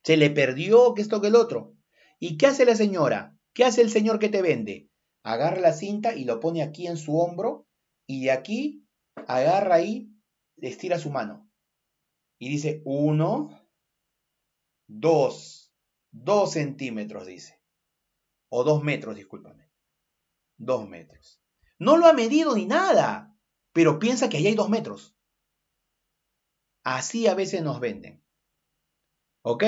Se le perdió que esto que el otro. ¿Y qué hace la señora? ¿Qué hace el señor que te vende? Agarra la cinta y lo pone aquí en su hombro y de aquí agarra ahí, le estira su mano y dice 1, 2, 2 centímetros, dice. O 2 metros, discúlpame. 2 metros. No lo ha medido ni nada, pero piensa que ahí hay 2 metros. Así a veces nos venden. ¿Ok?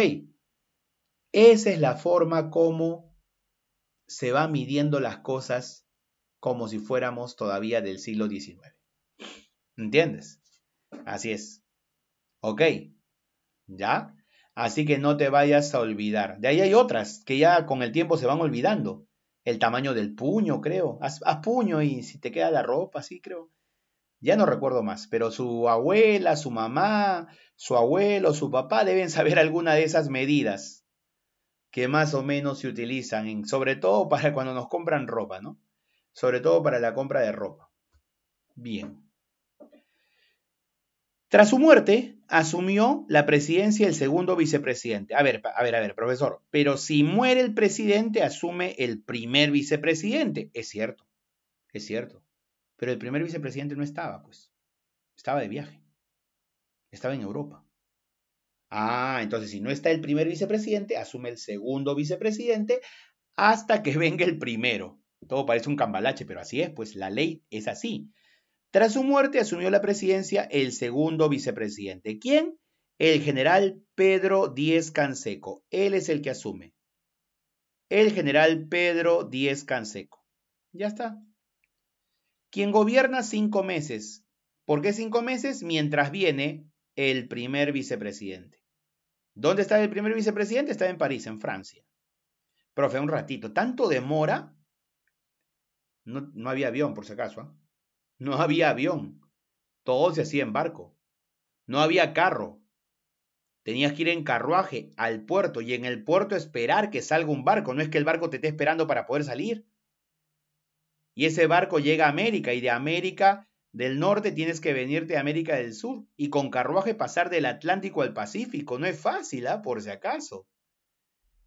Esa es la forma como se va midiendo las cosas como si fuéramos todavía del siglo XIX. ¿Entiendes? Así es. ¿Ok? ¿Ya? Así que no te vayas a olvidar. De ahí hay otras que ya con el tiempo se van olvidando. El tamaño del puño, creo. Haz puño y si te queda la ropa, sí, creo. Ya no recuerdo más, pero su abuela, su mamá, su abuelo, su papá deben saber alguna de esas medidas que más o menos se utilizan, sobre todo para cuando nos compran ropa, ¿no? Sobre todo para la compra de ropa. Bien. Tras su muerte, asumió la presidencia el segundo vicepresidente. A ver, profesor, pero si muere el presidente, asume el primer vicepresidente. Es cierto, pero el primer vicepresidente no estaba, pues. Estaba de viaje. Estaba en Europa. Ah, entonces si no está el primer vicepresidente, asume el segundo vicepresidente hasta que venga el primero. Todo parece un cambalache, pero así es, pues la ley es así. Tras su muerte asumió la presidencia el segundo vicepresidente. ¿Quién? El general Pedro Díez-Canseco. Él es el que asume. El general Pedro Díez-Canseco. Ya está. Quien gobierna 5 meses. ¿Por qué 5 meses? Mientras viene el primer vicepresidente. ¿Dónde está el primer vicepresidente? Está en París, en Francia. Profe, un ratito. ¿Tanto demora? No había avión, por si acaso. ¿Eh? No había avión. Todo se hacía en barco. No había carro. Tenías que ir en carruaje al puerto y en el puerto esperar que salga un barco. No es que el barco te esté esperando para poder salir. Y ese barco llega a América y de América del Norte tienes que venirte a América del Sur y con carruaje pasar del Atlántico al Pacífico. No es fácil, ¿ah? Por si acaso.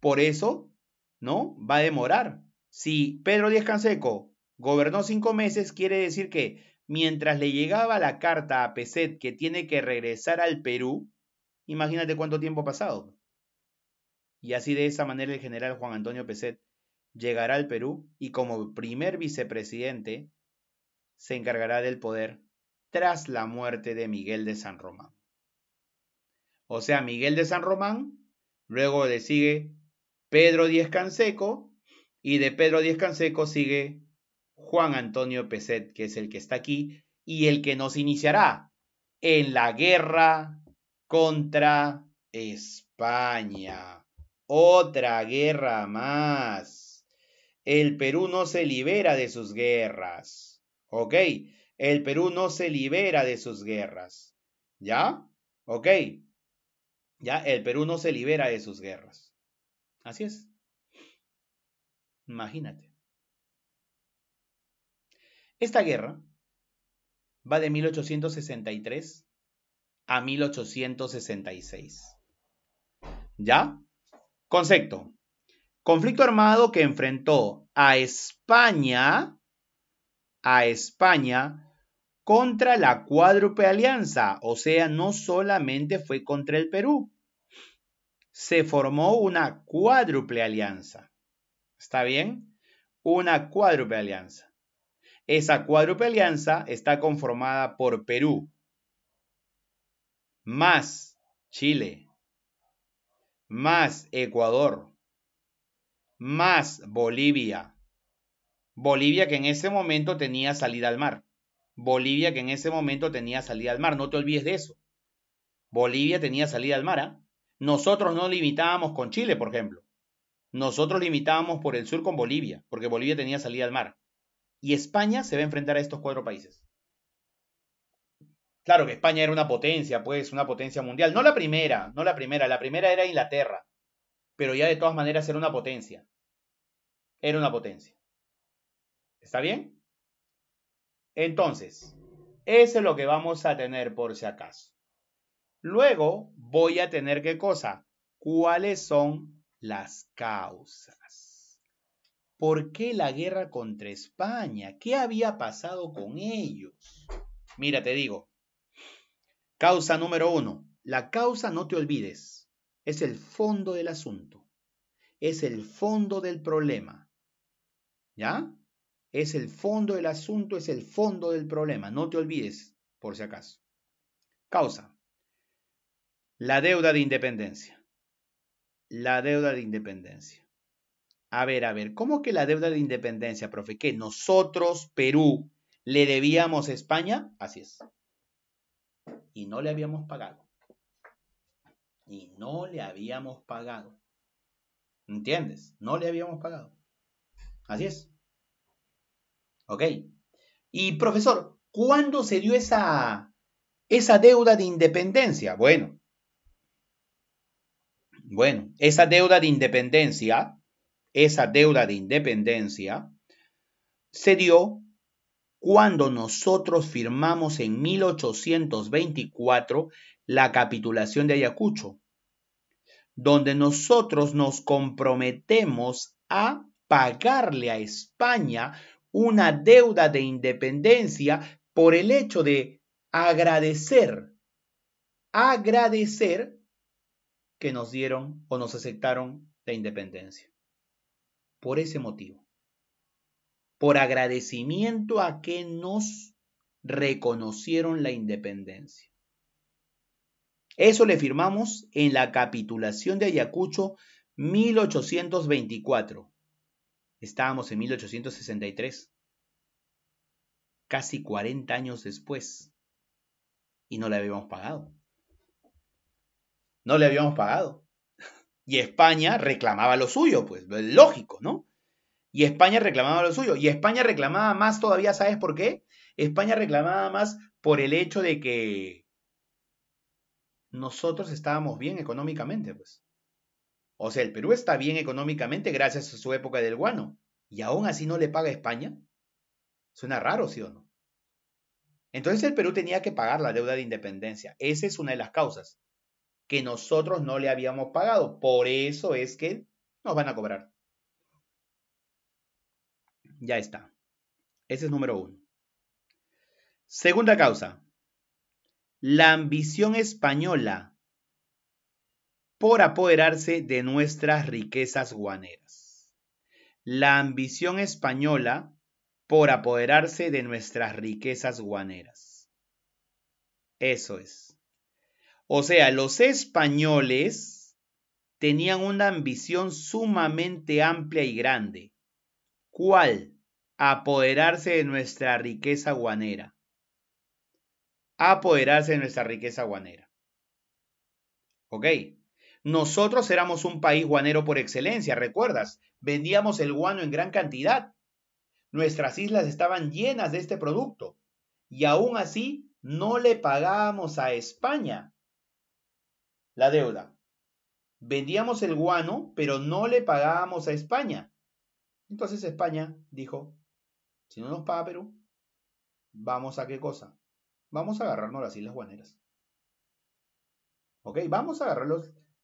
Por eso, ¿no? Va a demorar. Si Pedro Díez-Canseco gobernó 5 meses, quiere decir que mientras le llegaba la carta a Peset que tiene que regresar al Perú, imagínate cuánto tiempo ha pasado. Y así de esa manera el general Juan Antonio Peset llegará al Perú y como primer vicepresidente se encargará del poder tras la muerte de Miguel de San Román. O sea, Miguel de San Román, luego le sigue Pedro Díez-Canseco y de Pedro Díez-Canseco sigue Juan Antonio Peset, que es el que está aquí y el que nos iniciará en la guerra contra España. Otra guerra más. El Perú no se libera de sus guerras. ¿Ok? El Perú no se libera de sus guerras. ¿Ya? ¿Ok? Ya, el Perú no se libera de sus guerras. Así es. Imagínate. Esta guerra va de 1863 a 1866. ¿Ya? Concepto. Conflicto armado que enfrentó a España contra la Cuádruple Alianza. O sea, no solamente fue contra el Perú. Se formó una Cuádruple Alianza. ¿Está bien? Una Cuádruple Alianza. Esa Cuádruple Alianza está conformada por Perú, más Chile, más Ecuador, más Bolivia. Bolivia que en ese momento tenía salida al mar. Bolivia que en ese momento tenía salida al mar. No te olvides de eso. Bolivia tenía salida al mar. ¿Eh? Nosotros no limitábamos con Chile, por ejemplo. Nosotros limitábamos por el sur con Bolivia, porque Bolivia tenía salida al mar. Y España se va a enfrentar a estos 4 países. Claro que España era una potencia, pues, una potencia mundial. No la primera, la primera era Inglaterra. Pero ya de todas maneras era una potencia. Era una potencia. ¿Está bien? Entonces, eso es lo que vamos a tener por si acaso. Luego voy a tener ¿qué cosa? ¿Cuáles son las causas? ¿Por qué la guerra contra España? ¿Qué había pasado con ellos? Mira, te digo. Causa número 1. La causa, no te olvides, es el fondo del asunto. Es el fondo del problema. ¿Ya? Es el fondo del asunto, es el fondo del problema. No te olvides, por si acaso. Causa. La deuda de independencia. La deuda de independencia. A ver, ¿cómo que la deuda de independencia, profe? ¿Que nosotros, Perú, le debíamos a España? Así es. Y no le habíamos pagado. Y no le habíamos pagado. ¿Entiendes? No le habíamos pagado. Así es. ¿Ok? Y profesor, ¿cuándo se dio esa deuda de independencia? Bueno, esa deuda de independencia se dio cuando nosotros firmamos en 1824 la capitulación de Ayacucho, donde nosotros nos comprometemos a pagarle a España una deuda de independencia por el hecho de agradecer que nos dieron o nos aceptaron la independencia. Por ese motivo. Por agradecimiento a que nos reconocieron la independencia. Eso le firmamos en la capitulación de Ayacucho 1824. Estábamos en 1863. Casi 40 años después. Y no le habíamos pagado. No le habíamos pagado. Y España reclamaba lo suyo, pues, lógico, ¿no? Y España reclamaba lo suyo. Y España reclamaba más todavía, ¿sabes por qué? España reclamaba más por el hecho de que nosotros estábamos bien económicamente, pues. O sea, el Perú está bien económicamente gracias a su época del guano. Y aún así no le paga a España. Suena raro, ¿sí o no? Entonces el Perú tenía que pagar la deuda de independencia. Esa es una de las causas. Que nosotros no le habíamos pagado. Por eso es que nos van a cobrar. Ya está. Ese es número 1. Segunda causa. La ambición española por apoderarse de nuestras riquezas guaneras. La ambición española por apoderarse de nuestras riquezas guaneras. Eso es. O sea, los españoles tenían una ambición sumamente amplia y grande. ¿Cuál? Apoderarse de nuestra riqueza guanera. Apoderarse de nuestra riqueza guanera. ¿Ok? Nosotros éramos un país guanero por excelencia, ¿recuerdas? Vendíamos el guano en gran cantidad. Nuestras islas estaban llenas de este producto. Y aún así no le pagábamos a España la deuda. Vendíamos el guano, pero no le pagábamos a España. Entonces España dijo, si no nos paga Perú, ¿vamos a qué cosa? Vamos a agarrarnos las islas guaneras. ¿Ok? Vamos a agarrar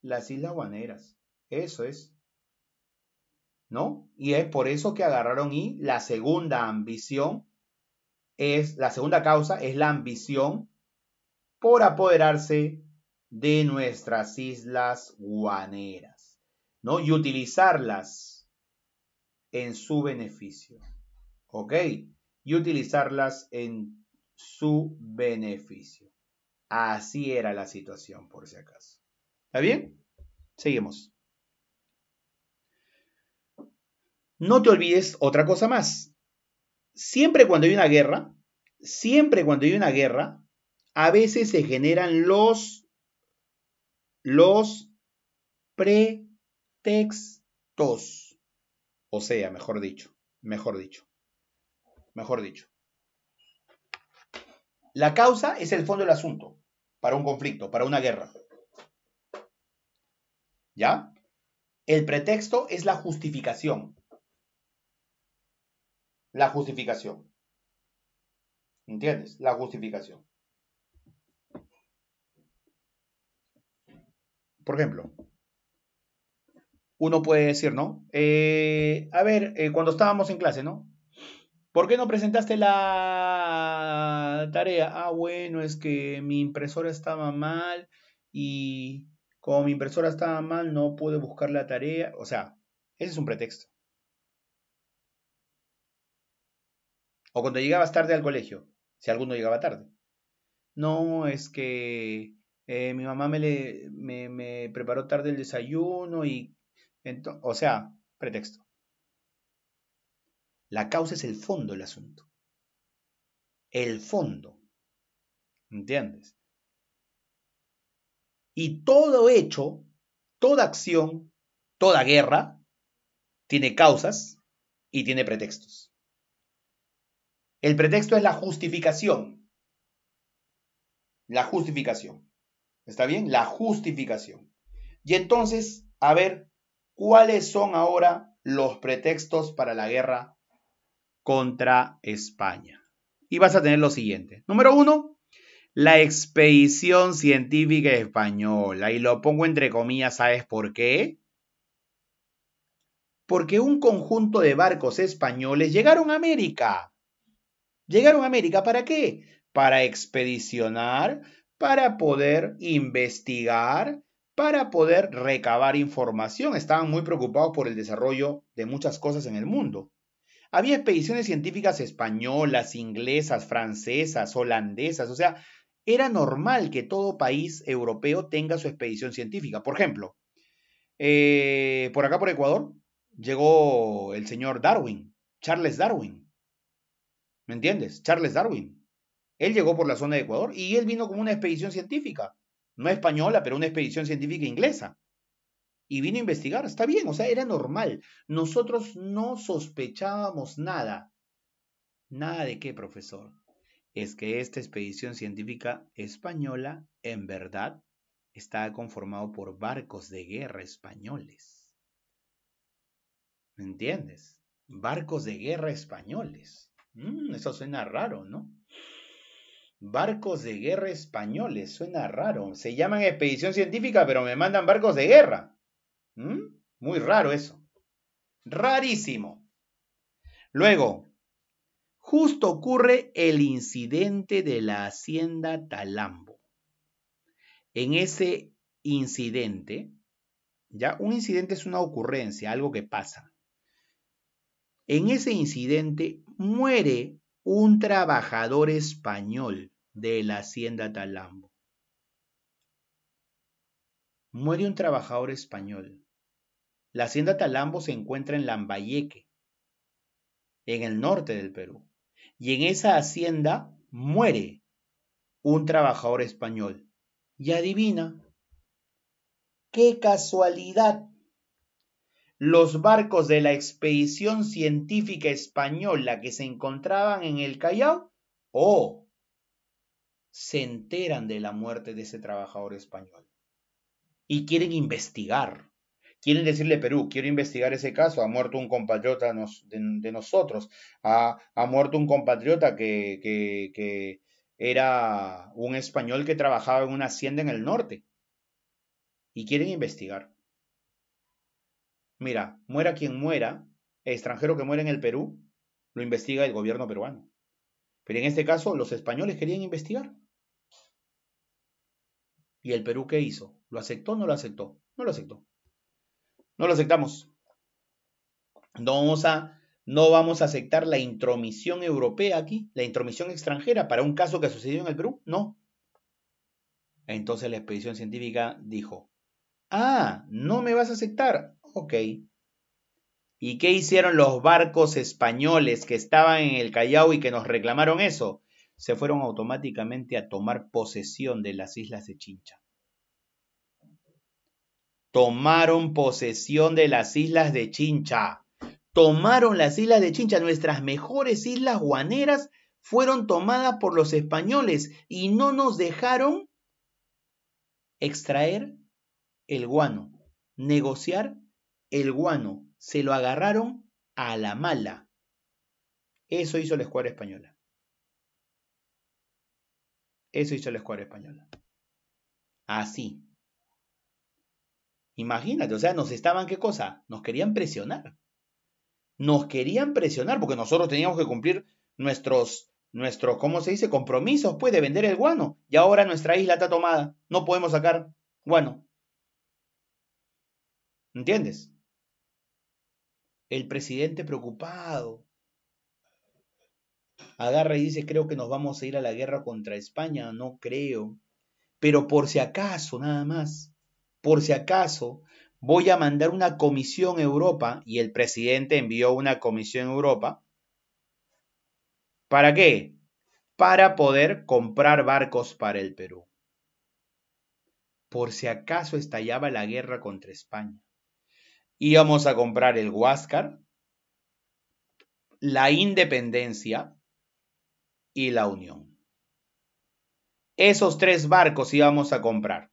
las islas guaneras. Eso es. ¿No? Y es por eso que agarraron y la segunda causa es la ambición por apoderarse de nuestras islas guaneras, ¿no? Y utilizarlas en su beneficio, ¿ok? Y utilizarlas en su beneficio. Así era la situación, por si acaso. ¿Está bien? Seguimos. No te olvides otra cosa más. Siempre cuando hay una guerra, a veces se generan los pretextos. O sea, mejor dicho. La causa es el fondo del asunto para un conflicto, para una guerra. ¿Ya? El pretexto es la justificación. La justificación. ¿Entiendes? La justificación. Por ejemplo, uno puede decir, ¿no? A ver, cuando estábamos en clase, ¿no? ¿Por qué no presentaste la tarea? Ah, bueno, es que mi impresora estaba mal y como mi impresora estaba mal no pude buscar la tarea. O sea, ese es un pretexto. O cuando llegabas tarde al colegio, si alguno llegaba tarde. No, es que mi mamá me preparó tarde el desayuno y... o sea, pretexto. La causa es el fondo del asunto. El fondo. ¿Entiendes? Y todo hecho, toda acción, toda guerra, tiene causas y tiene pretextos. El pretexto es la justificación. La justificación. ¿Está bien? La justificación. Y entonces, a ver, ¿cuáles son ahora los pretextos para la guerra contra España? Y vas a tener lo siguiente. Número 1, la expedición científica española. Y lo pongo entre comillas, ¿sabes por qué? Porque un conjunto de barcos españoles llegaron a América. ¿Llegaron a América para qué? Para expedicionar, para poder investigar, para poder recabar información. Estaban muy preocupados por el desarrollo de muchas cosas en el mundo. Había expediciones científicas españolas, inglesas, francesas, holandesas. O sea, era normal que todo país europeo tenga su expedición científica. Por ejemplo, por acá por Ecuador llegó el señor Darwin, Charles Darwin. ¿Me entiendes? Charles Darwin. Él llegó por la zona de Ecuador y él vino como una expedición científica. No española, pero una expedición científica inglesa. Y vino a investigar. Está bien, o sea, era normal. Nosotros no sospechábamos nada. ¿Nada de qué, profesor? Es que esta expedición científica española, en verdad, estaba conformado por barcos de guerra españoles. ¿Me entiendes? Barcos de guerra españoles. Eso suena raro, ¿no? Barcos de guerra españoles, suena raro. Se llaman expedición científica, pero me mandan barcos de guerra. Muy raro eso. Rarísimo. Luego, justo ocurre el incidente de la hacienda Talambo. En ese incidente, ya un incidente es una ocurrencia, algo que pasa. En ese incidente muere un trabajador español de la hacienda Talambo. Muere un trabajador español. La hacienda Talambo se encuentra en Lambayeque, en el norte del Perú. Y en esa hacienda muere un trabajador español. Y adivina, qué casualidad. Los barcos de la expedición científica española que se encontraban en el Callao, se enteran de la muerte de ese trabajador español y quieren investigar. Quieren decirle Perú, quiero investigar ese caso, ha muerto un compatriota de nosotros, ha muerto un compatriota que era un español que trabajaba en una hacienda en el norte y quieren investigar. Mira, muera quien muera, extranjero que muera en el Perú, lo investiga el gobierno peruano. Pero en este caso, los españoles querían investigar. ¿Y el Perú qué hizo? ¿Lo aceptó o no lo aceptó? No lo aceptó. No lo aceptamos. No vamos a aceptar la intromisión europea aquí, la intromisión extranjera para un caso que sucedió en el Perú. No. Entonces la expedición científica dijo, ¿no me vas a aceptar? Ok. ¿Y qué hicieron los barcos españoles que estaban en el Callao y que nos reclamaron eso? Se fueron automáticamente a tomar posesión de las islas de Chincha. Tomaron posesión de las islas de Chincha. Tomaron las islas de Chincha. Nuestras mejores islas guaneras fueron tomadas por los españoles y no nos dejaron extraer el guano, negociar el guano. Se lo agarraron a la mala. Eso hizo la escuadra española. Eso hizo la escuadra española. Así. Imagínate, o sea, nos estaban, ¿qué cosa? Nos querían presionar. Nos querían presionar porque nosotros teníamos que cumplir nuestros, ¿cómo se dice? Compromisos, pues, de vender el guano. Y ahora nuestra isla está tomada. No podemos sacar guano. ¿Entiendes? El presidente preocupado agarra y dice, creo que nos vamos a ir a la guerra contra España. No creo. Pero por si acaso, nada más. Por si acaso, voy a mandar una comisión a Europa. Y el presidente envió una comisión a Europa. ¿Para qué? Para poder comprar barcos para el Perú. Por si acaso estallaba la guerra contra España. Íbamos a comprar el Huáscar, la Independencia y la Unión. Esos 3 barcos íbamos a comprar.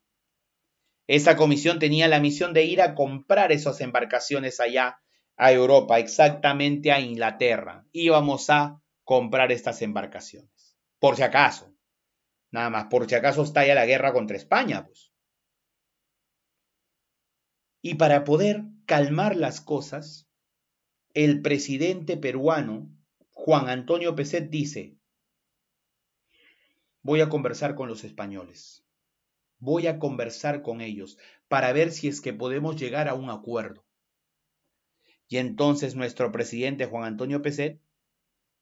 Esa comisión tenía la misión de ir a comprar esas embarcaciones allá a Europa, exactamente a Inglaterra. Íbamos a comprar estas embarcaciones. Por si acaso. Nada más, por si acaso estalla la guerra contra España, pues. Y para poder calmar las cosas, el presidente peruano, Juan Antonio Pezet, dice, voy a conversar con los españoles, voy a conversar con ellos para ver si es que podemos llegar a un acuerdo. Y entonces nuestro presidente Juan Antonio Pezet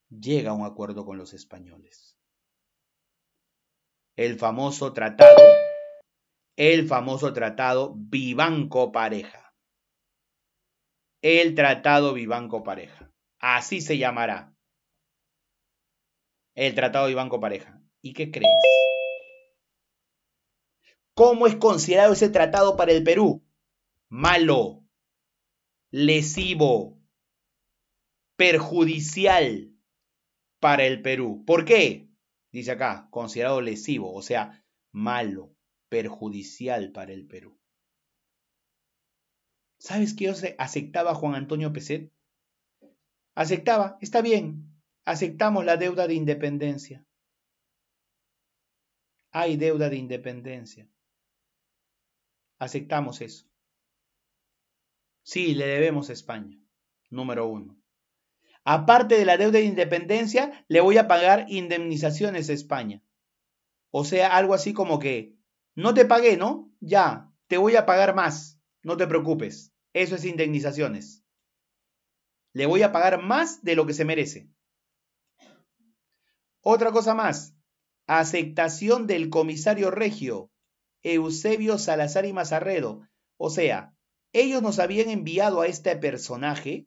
llega a un acuerdo con los españoles. El famoso tratado Vivanco Pareja. El tratado Vivanco Pareja. Así se llamará. El tratado Vivanco Pareja. ¿Y qué crees? ¿Cómo es considerado ese tratado para el Perú? Malo, lesivo, perjudicial para el Perú. ¿Por qué? Dice acá, considerado lesivo, o sea, malo, perjudicial para el Perú. ¿Sabes qué aceptaba Juan Antonio Pezet? Aceptaba, está bien, aceptamos la deuda de independencia. Hay deuda de independencia. Aceptamos eso. Sí, le debemos a España, número 1. Aparte de la deuda de independencia, le voy a pagar indemnizaciones a España. O sea, algo así como que, no te pagué, ¿no? Ya, te voy a pagar más, no te preocupes. Eso es indemnizaciones. Le voy a pagar más de lo que se merece. Otra cosa más, aceptación del comisario regio, Eusebio Salazar y Mazarredo. O sea, ellos nos habían enviado a este personaje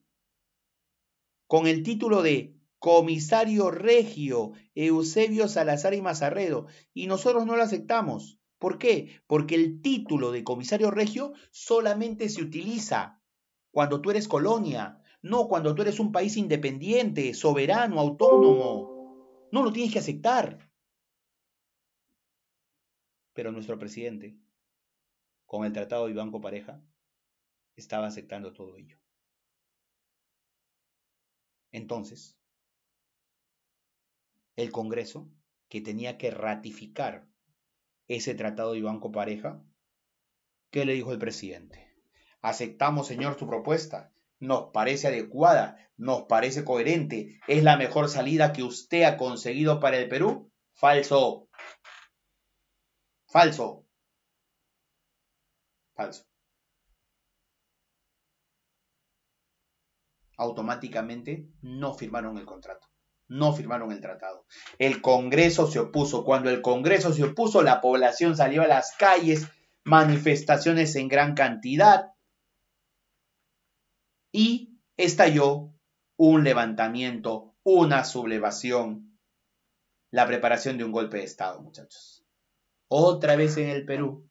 con el título de comisario regio Eusebio Salazar y Mazarredo, y nosotros no lo aceptamos. ¿Por qué? Porque el título de comisario regio solamente se utiliza cuando tú eres colonia, no cuando tú eres un país independiente, soberano, autónomo. No lo tienes que aceptar. Pero nuestro presidente, con el Tratado de Vivanco Pareja, estaba aceptando todo ello. Entonces, el Congreso, que tenía que ratificar ese Tratado de Vivanco Pareja, ¿qué le dijo el presidente? Aceptamos, señor, su propuesta. Nos parece adecuada, nos parece coherente. ¿Es la mejor salida que usted ha conseguido para el Perú? Falso. Falso. Falso. Automáticamente no firmaron el contrato. No firmaron el tratado. El Congreso se opuso. Cuando el Congreso se opuso, la población salió a las calles, manifestaciones en gran cantidad y estalló un levantamiento, una sublevación, la preparación de un golpe de Estado, muchachos. Otra vez en el Perú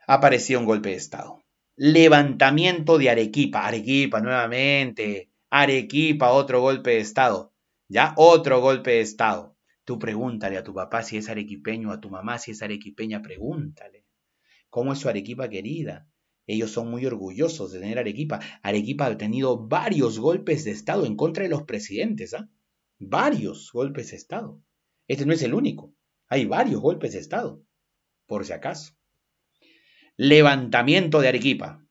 apareció un golpe de Estado. Levantamiento de Arequipa. Arequipa nuevamente. Arequipa, otro golpe de Estado. ¿Ya? Otro golpe de Estado. Tú pregúntale a tu papá si es arequipeño, a tu mamá si es arequipeña, pregúntale. ¿Cómo es su Arequipa querida? Ellos son muy orgullosos de tener Arequipa. Arequipa ha tenido varios golpes de Estado en contra de los presidentes, ¿ah? Varios golpes de Estado. Este no es el único. Hay varios golpes de Estado, por si acaso. levantamiento de Arequipa.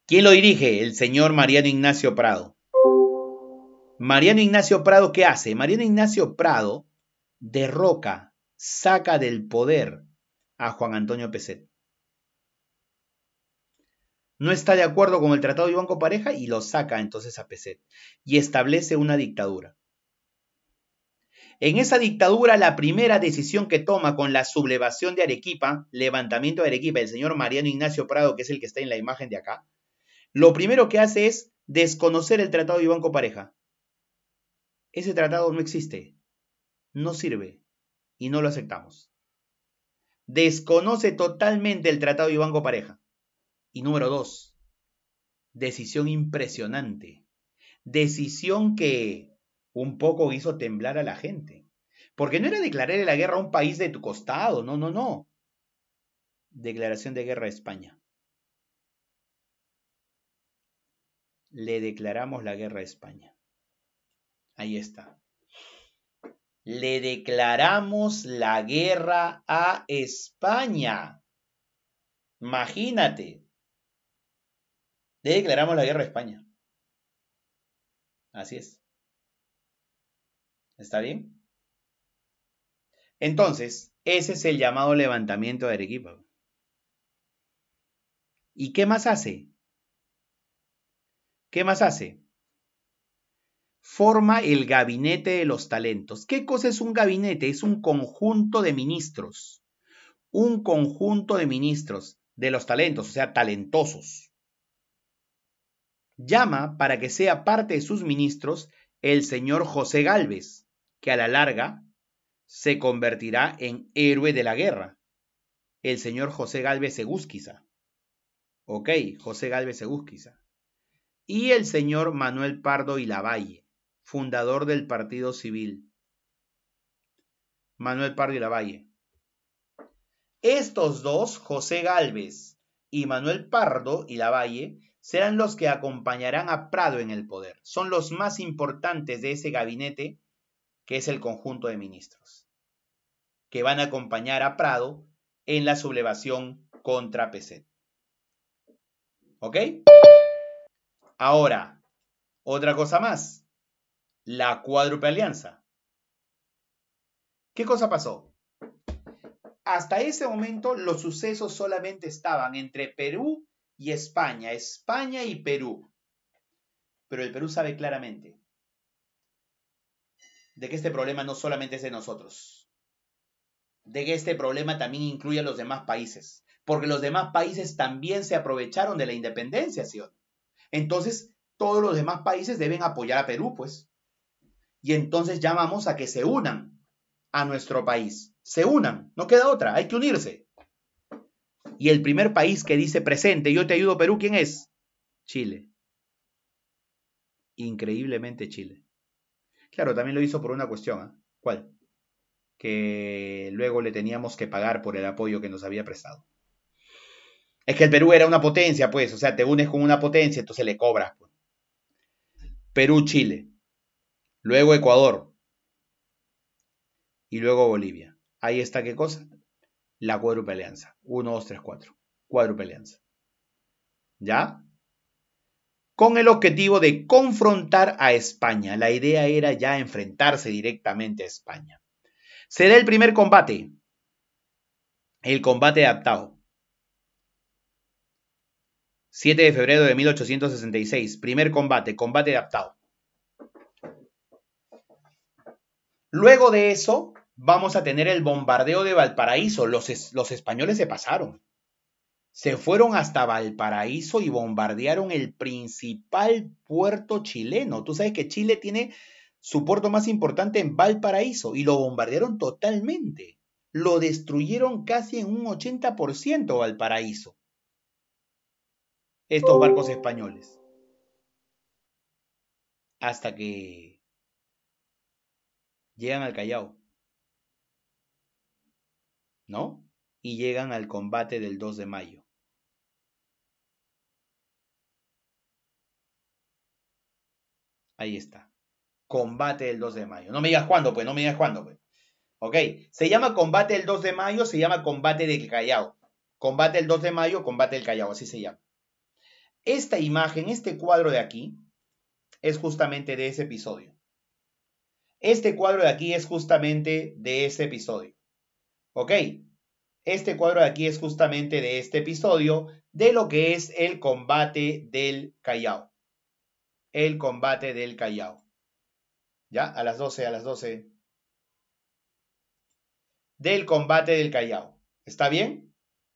¿Quién lo dirige? El señor Mariano Ignacio Prado. Mariano Ignacio Prado, ¿qué hace? Mariano Ignacio Prado derroca, saca del poder a Juan Antonio Pezet. No está de acuerdo con el Tratado de Iván Pareja y lo saca entonces a Pezet y establece una dictadura. En esa dictadura, la primera decisión que toma con la sublevación de Arequipa, levantamiento de Arequipa, el señor Mariano Ignacio Prado, que es el que está en la imagen de acá, lo primero que hace es desconocer el Tratado de Iván Pareja. Ese tratado no existe, no sirve y no lo aceptamos. Desconoce totalmente el Tratado de Iván Pareja. Y número 2, decisión impresionante, decisión que un poco hizo temblar a la gente. Porque no era declararle la guerra a un país de tu costado, no. Declaración de guerra a España. Le declaramos la guerra a España. Ahí está. Le declaramos la guerra a España. Imagínate. Le declaramos la guerra a España. Así es. ¿Está bien? Entonces, ese es el llamado levantamiento de Arequipa. ¿Y qué más hace? ¿Qué más hace? Forma el gabinete de los talentos. ¿Qué cosa es un gabinete? Es un conjunto de ministros. Un conjunto de ministros de los talentos, o sea, talentosos. Llama para que sea parte de sus ministros el señor José Gálvez, que a la larga se convertirá en héroe de la guerra. El señor José Gálvez Egusquiza. Ok, José Gálvez Egusquiza. Y el señor Manuel Pardo y Lavalle, fundador del Partido Civil. Manuel Pardo y Lavalle. Estos dos, José Gálvez y Manuel Pardo y Lavalle, serán los que acompañarán a Prado en el poder. Son los más importantes de ese gabinete, que es el conjunto de ministros, que van a acompañar a Prado en la sublevación contra Pezet. ¿Ok? Ahora, otra cosa más. La cuádruple alianza. ¿Qué cosa pasó? Hasta ese momento los sucesos solamente estaban entre Perú y España, España y Perú. Pero el Perú sabe claramente de que este problema no solamente es de nosotros, de que este problema también incluye a los demás países, porque los demás países también se aprovecharon de la independencia, ¿sí? Entonces, todos los demás países deben apoyar a Perú, pues. Y entonces llamamos a que se unan a nuestro país. Se unan, no queda otra, hay que unirse. Y el primer país que dice presente, yo te ayudo Perú, ¿quién es? Chile. Increíblemente Chile. Claro, también lo hizo por una cuestión, ¿eh? ¿Cuál? Que luego le teníamos que pagar por el apoyo que nos había prestado. Es que el Perú era una potencia, pues, o sea, te unes con una potencia, entonces le cobras, pues. Perú, Chile, luego Ecuador y luego Bolivia. Ahí está, ¿qué cosa? La cuádruple alianza. 1, 2, 3, 4. Cuádruple alianza. ¿Ya? Con el objetivo de confrontar a España. La idea era ya enfrentarse directamente a España. Se da el primer combate. El combate adaptado. 7 de febrero de 1866. Primer combate, combate adaptado. Luego de eso, vamos a tener el bombardeo de Valparaíso. Los españoles se pasaron. Se fueron hasta Valparaíso y bombardearon el principal puerto chileno. Tú sabes que Chile tiene su puerto más importante en Valparaíso y lo bombardearon totalmente. Lo destruyeron casi en un 80% Valparaíso. Estos barcos españoles. Hasta que llegan al Callao. ¿No? Y llegan al combate del 2 de mayo. Ahí está. Combate del 2 de mayo. No me digas cuándo, pues. ¿Ok? Se llama combate del 2 de mayo, se llama combate del Callao. Combate del 2 de mayo, combate del Callao, así se llama. Esta imagen, este cuadro de aquí, es justamente de ese episodio. Este cuadro de aquí es justamente de ese episodio. ¿Ok? Este cuadro de aquí es justamente de este episodio de lo que es el combate del Callao. El combate del Callao. ¿Ya? A las 12, a las 12. Del combate del Callao. ¿Está bien?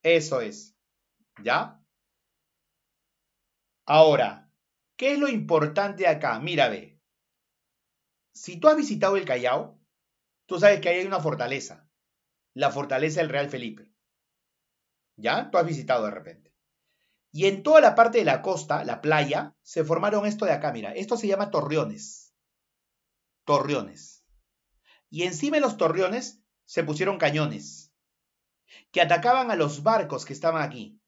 Eso es. ¿Ya? Ahora, ¿qué es lo importante acá? Mira, ve. Si tú has visitado el Callao, tú sabes que ahí hay una fortaleza. La fortaleza del Real Felipe. ¿Ya? Tú has visitado de repente. Y en toda la parte de la costa, la playa, se formaron esto de acá, mira. Esto se llama torreones. Torreones. Y encima de los torreones se pusieron cañones que atacaban a los barcos que estaban aquí.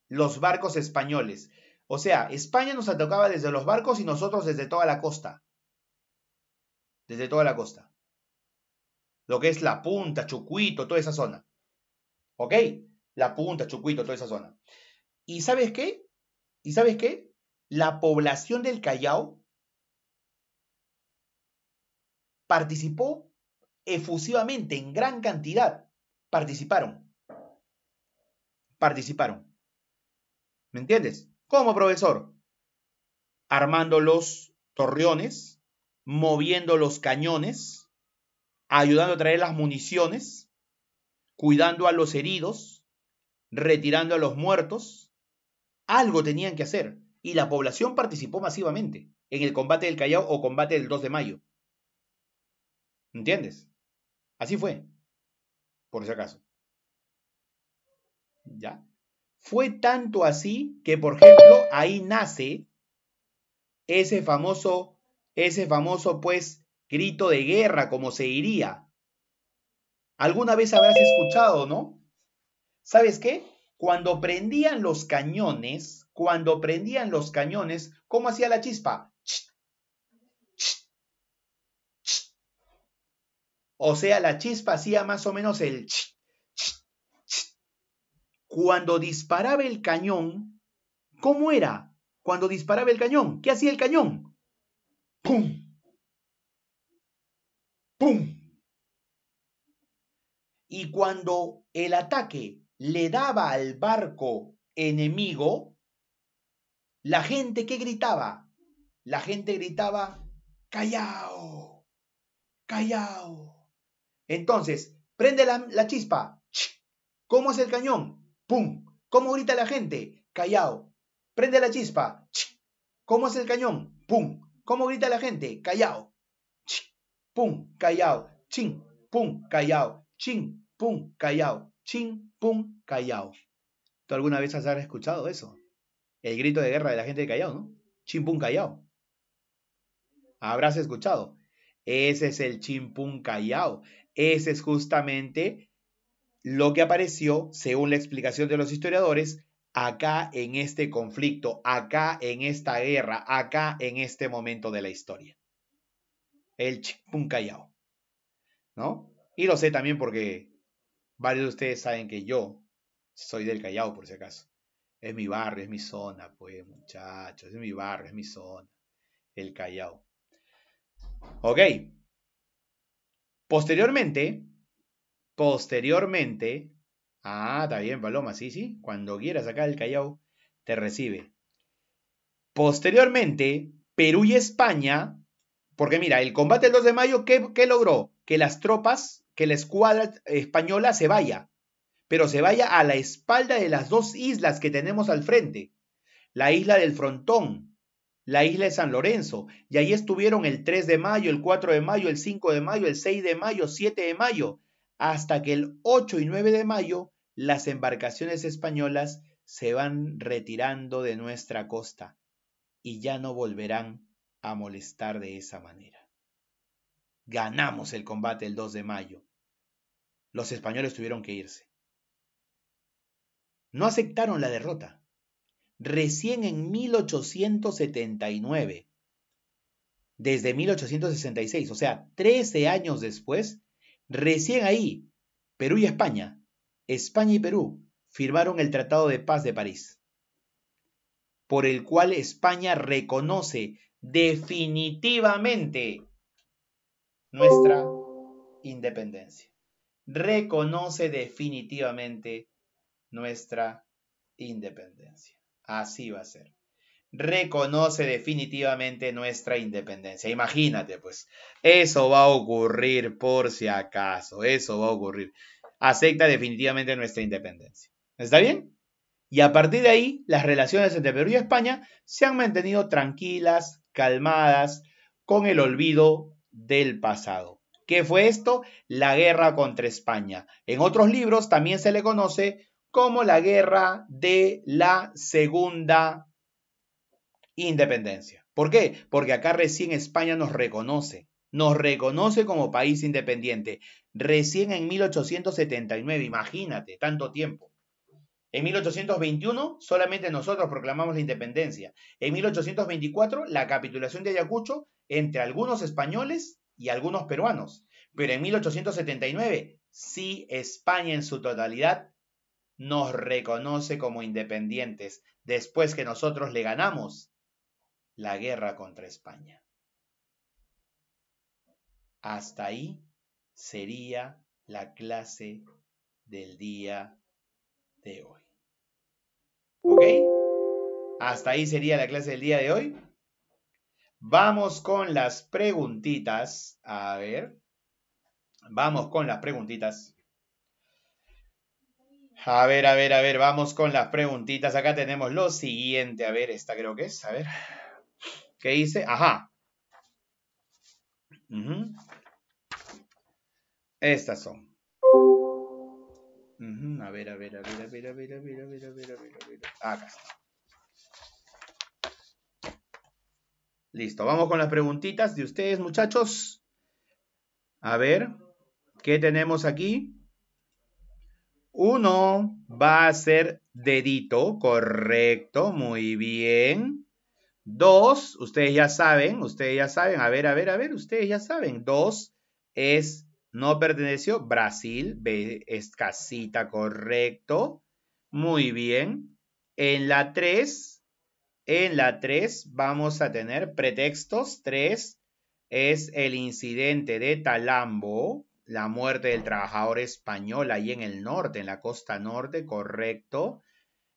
Los barcos españoles. O sea, España nos atacaba desde los barcos y nosotros desde toda la costa. Desde toda la costa. Lo que es La Punta, Chucuito, toda esa zona. ¿Ok? La Punta, Chucuito, toda esa zona. ¿Y sabes qué? ¿Y sabes qué? La población del Callao participó efusivamente, en gran cantidad. Participaron. ¿Me entiendes? ¿Cómo, profesor? Armando los torreones, moviendo los cañones, ayudando a traer las municiones, cuidando a los heridos, retirando a los muertos. Algo tenían que hacer. Y la población participó masivamente en el combate del Callao o combate del 2 de mayo. ¿Entiendes? Así fue, por si acaso. ¿Ya? Fue tanto así que, por ejemplo, ahí nace ese famoso, pues, grito de guerra, como se diría. Alguna vez habrás escuchado, ¿no? ¿Sabes qué? Cuando prendían los cañones, ¿cómo hacía la chispa? O sea, la chispa hacía más o menos el ch. Cuando disparaba el cañón, ¿cómo era? Cuando disparaba el cañón, ¿qué hacía el cañón? ¡Pum! ¡Pum! Y cuando el ataque le daba al barco enemigo, la gente, ¿qué gritaba? La gente gritaba, ¡Callao! ¡Callao! Entonces, prende la chispa. ¿Cómo es el cañón? ¡Pum! ¿Cómo grita la gente? ¡Callao! Prende la chispa. ¿Cómo es el cañón? ¡Pum! ¿Cómo grita la gente? ¡Callao! ¡Pum! ¡Callao! ¡Chin! ¡Pum! ¡Callao! ¡Chin! ¡Pum! ¡Callao! ¡Chin! ¡Pum! ¡Callao! ¿Tú alguna vez has escuchado eso? El grito de guerra de la gente de Callao, ¿no? ¡Chin! ¡Pum! ¡Callao! Habrás escuchado. Ese es el Chin! ¡Pum! ¡Callao! Ese es justamente lo que apareció, según la explicación de los historiadores, acá en este conflicto, acá en esta guerra, acá en este momento de la historia. El Chipun Callao, ¿no? Y lo sé también porque varios de ustedes saben que yo soy del Callao, por si acaso. Es mi barrio, es mi zona, pues, muchachos, es mi barrio, es mi zona, el Callao. Ok. Posteriormente, está bien, Paloma, sí, cuando quieras acá el Callao te recibe. Posteriormente, Perú y España, porque mira, el combate del 2 de mayo, ¿qué logró? Que las tropas, que la escuadra española se vaya, pero se vaya a la espalda de las dos islas que tenemos al frente, la isla del Frontón, la isla de San Lorenzo, y ahí estuvieron el 3 de mayo, el 4 de mayo, el 5 de mayo, el 6 de mayo, 7 de mayo, hasta que el 8 y 9 de mayo las embarcaciones españolas se van retirando de nuestra costa y ya no volverán a molestar de esa manera. Ganamos el combate el 2 de mayo. Los españoles tuvieron que irse. No aceptaron la derrota. Recién en 1879, desde 1866, o sea, 13 años después, recién ahí, Perú y España y Perú, firmaron el Tratado de Paz de París, por el cual España reconoce definitivamente nuestra independencia. Reconoce definitivamente nuestra independencia. Así va a ser. Reconoce definitivamente nuestra independencia. Imagínate, pues, eso va a ocurrir por si acaso, eso va a ocurrir. Acepta definitivamente nuestra independencia. ¿Está bien? Y a partir de ahí, las relaciones entre Perú y España se han mantenido tranquilas, calmadas, con el olvido del pasado. ¿Qué fue esto? La guerra contra España. En otros libros también se le conoce como la guerra de la Segunda Independencia. ¿Por qué? Porque acá recién España nos reconoce como país independiente. Recién en 1879, imagínate, tanto tiempo. En 1821 solamente nosotros proclamamos la independencia. En 1824 la capitulación de Ayacucho entre algunos españoles y algunos peruanos. Pero en 1879 sí España en su totalidad nos reconoce como independientes después que nosotros le ganamos la guerra contra España. Hasta ahí sería la clase del día de hoy. ¿Ok? Hasta ahí sería la clase del día de hoy. Vamos con las preguntitas. A ver. Vamos con las preguntitas. A ver, vamos con las preguntitas. Acá tenemos lo siguiente. A ver, esta creo que es. A ver. ¿Qué dice? Ajá. Estas son. A ver. Acá está. Listo, vamos con las preguntitas de ustedes, muchachos. A ver, ¿qué tenemos aquí? 1 va a ser dedito, correcto, muy bien. 2, ustedes ya saben, a ver, ustedes ya saben. 2 es, no perteneció, Brasil, B es casita, correcto. Muy bien. En la 3 vamos a tener pretextos. 3 es el incidente de Talambo, la muerte del trabajador español ahí en el norte, en la costa norte, correcto.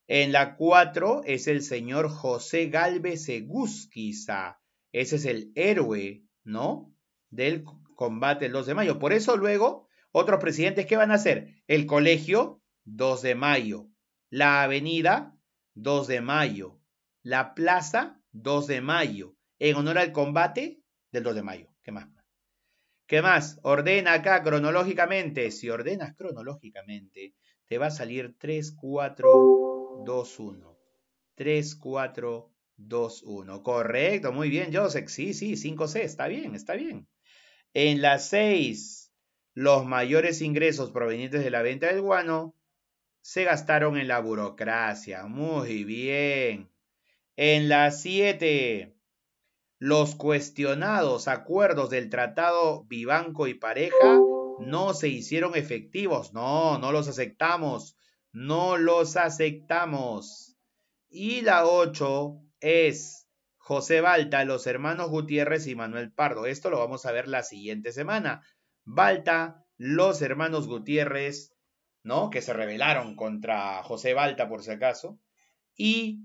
En la 4 es el señor José Gálvez Egusquiza. Ese es el héroe, ¿no? Del combate del 2 de mayo. Por eso luego, otros presidentes, ¿qué van a hacer? El colegio, 2 de mayo. La avenida, 2 de mayo. La plaza, 2 de mayo. En honor al combate del 2 de mayo. ¿Qué más? ¿Qué más? Ordena acá cronológicamente. Si ordenas cronológicamente, te va a salir 3, 4, 2, 1. 3, 4, 2, 1. Correcto, muy bien, Joseph. Sí, 5C, está bien, está bien. En la 6, los mayores ingresos provenientes de la venta del guano se gastaron en la burocracia. Muy bien. En la 7, los cuestionados acuerdos del Tratado Vivanco y Pareja no se hicieron efectivos. No los aceptamos. No los aceptamos. Y la 8 es José Balta, los hermanos Gutiérrez y Manuel Pardo. Esto lo vamos a ver la siguiente semana. Balta, los hermanos Gutiérrez, ¿no? Que se rebelaron contra José Balta, por si acaso. Y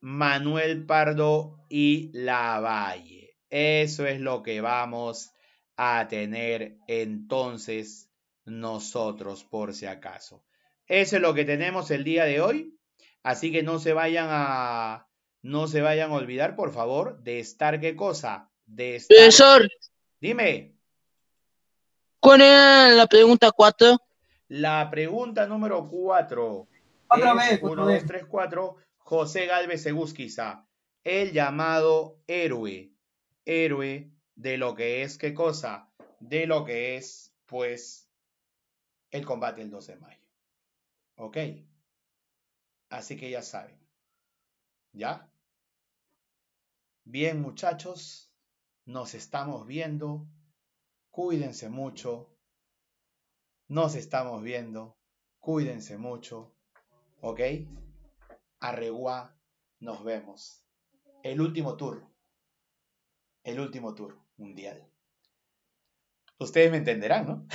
Manuel Pardo y Lavalle. Eso es lo que vamos a tener entonces nosotros, por si acaso. Eso es lo que tenemos el día de hoy. Así que no se vayan a olvidar, por favor, de estar, ¿qué cosa? De estar. Profesor, Dime. ¿cuál era la pregunta 4? La pregunta número 4 Otra es vez. 1, 2, 3, 4. José Gálvez Egusquiza, el llamado héroe. Héroe de lo que es, ¿qué cosa? De lo que es, pues, el combate del 12 de mayo. ¿Ok? Así que ya saben. ¿Ya? Bien, muchachos, nos estamos viendo. Cuídense mucho. Nos estamos viendo. Cuídense mucho. ¿Ok? Arregua, nos vemos. El último tour mundial. Ustedes me entenderán, ¿no?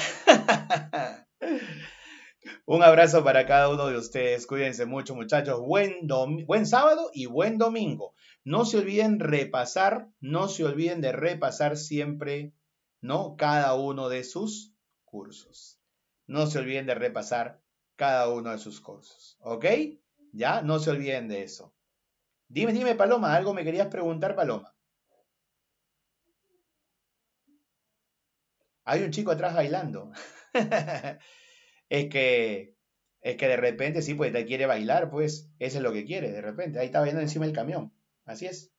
Un abrazo para cada uno de ustedes. Cuídense mucho, muchachos. Buen sábado y buen domingo. No se olviden de repasar siempre, ¿no? Cada uno de sus cursos. No se olviden de repasar cada uno de sus cursos. ¿Ok? ¿Ya? No se olviden de eso. Dime, Paloma, algo me querías preguntar, Paloma. Hay un chico atrás bailando. Es que, es que de repente sí, pues te quiere bailar, pues eso es lo que quiere, de repente. Ahí está bailando encima del camión. Así es.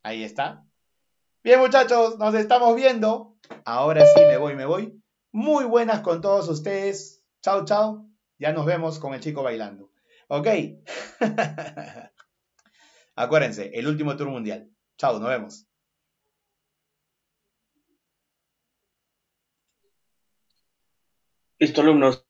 Ahí está. Bien, muchachos, nos estamos viendo. Ahora sí, me voy. Muy buenas con todos ustedes. Chao, chao. Ya nos vemos con el chico bailando. Ok. Acuérdense, el último tour mundial. Chao, nos vemos. Listo, alumnos.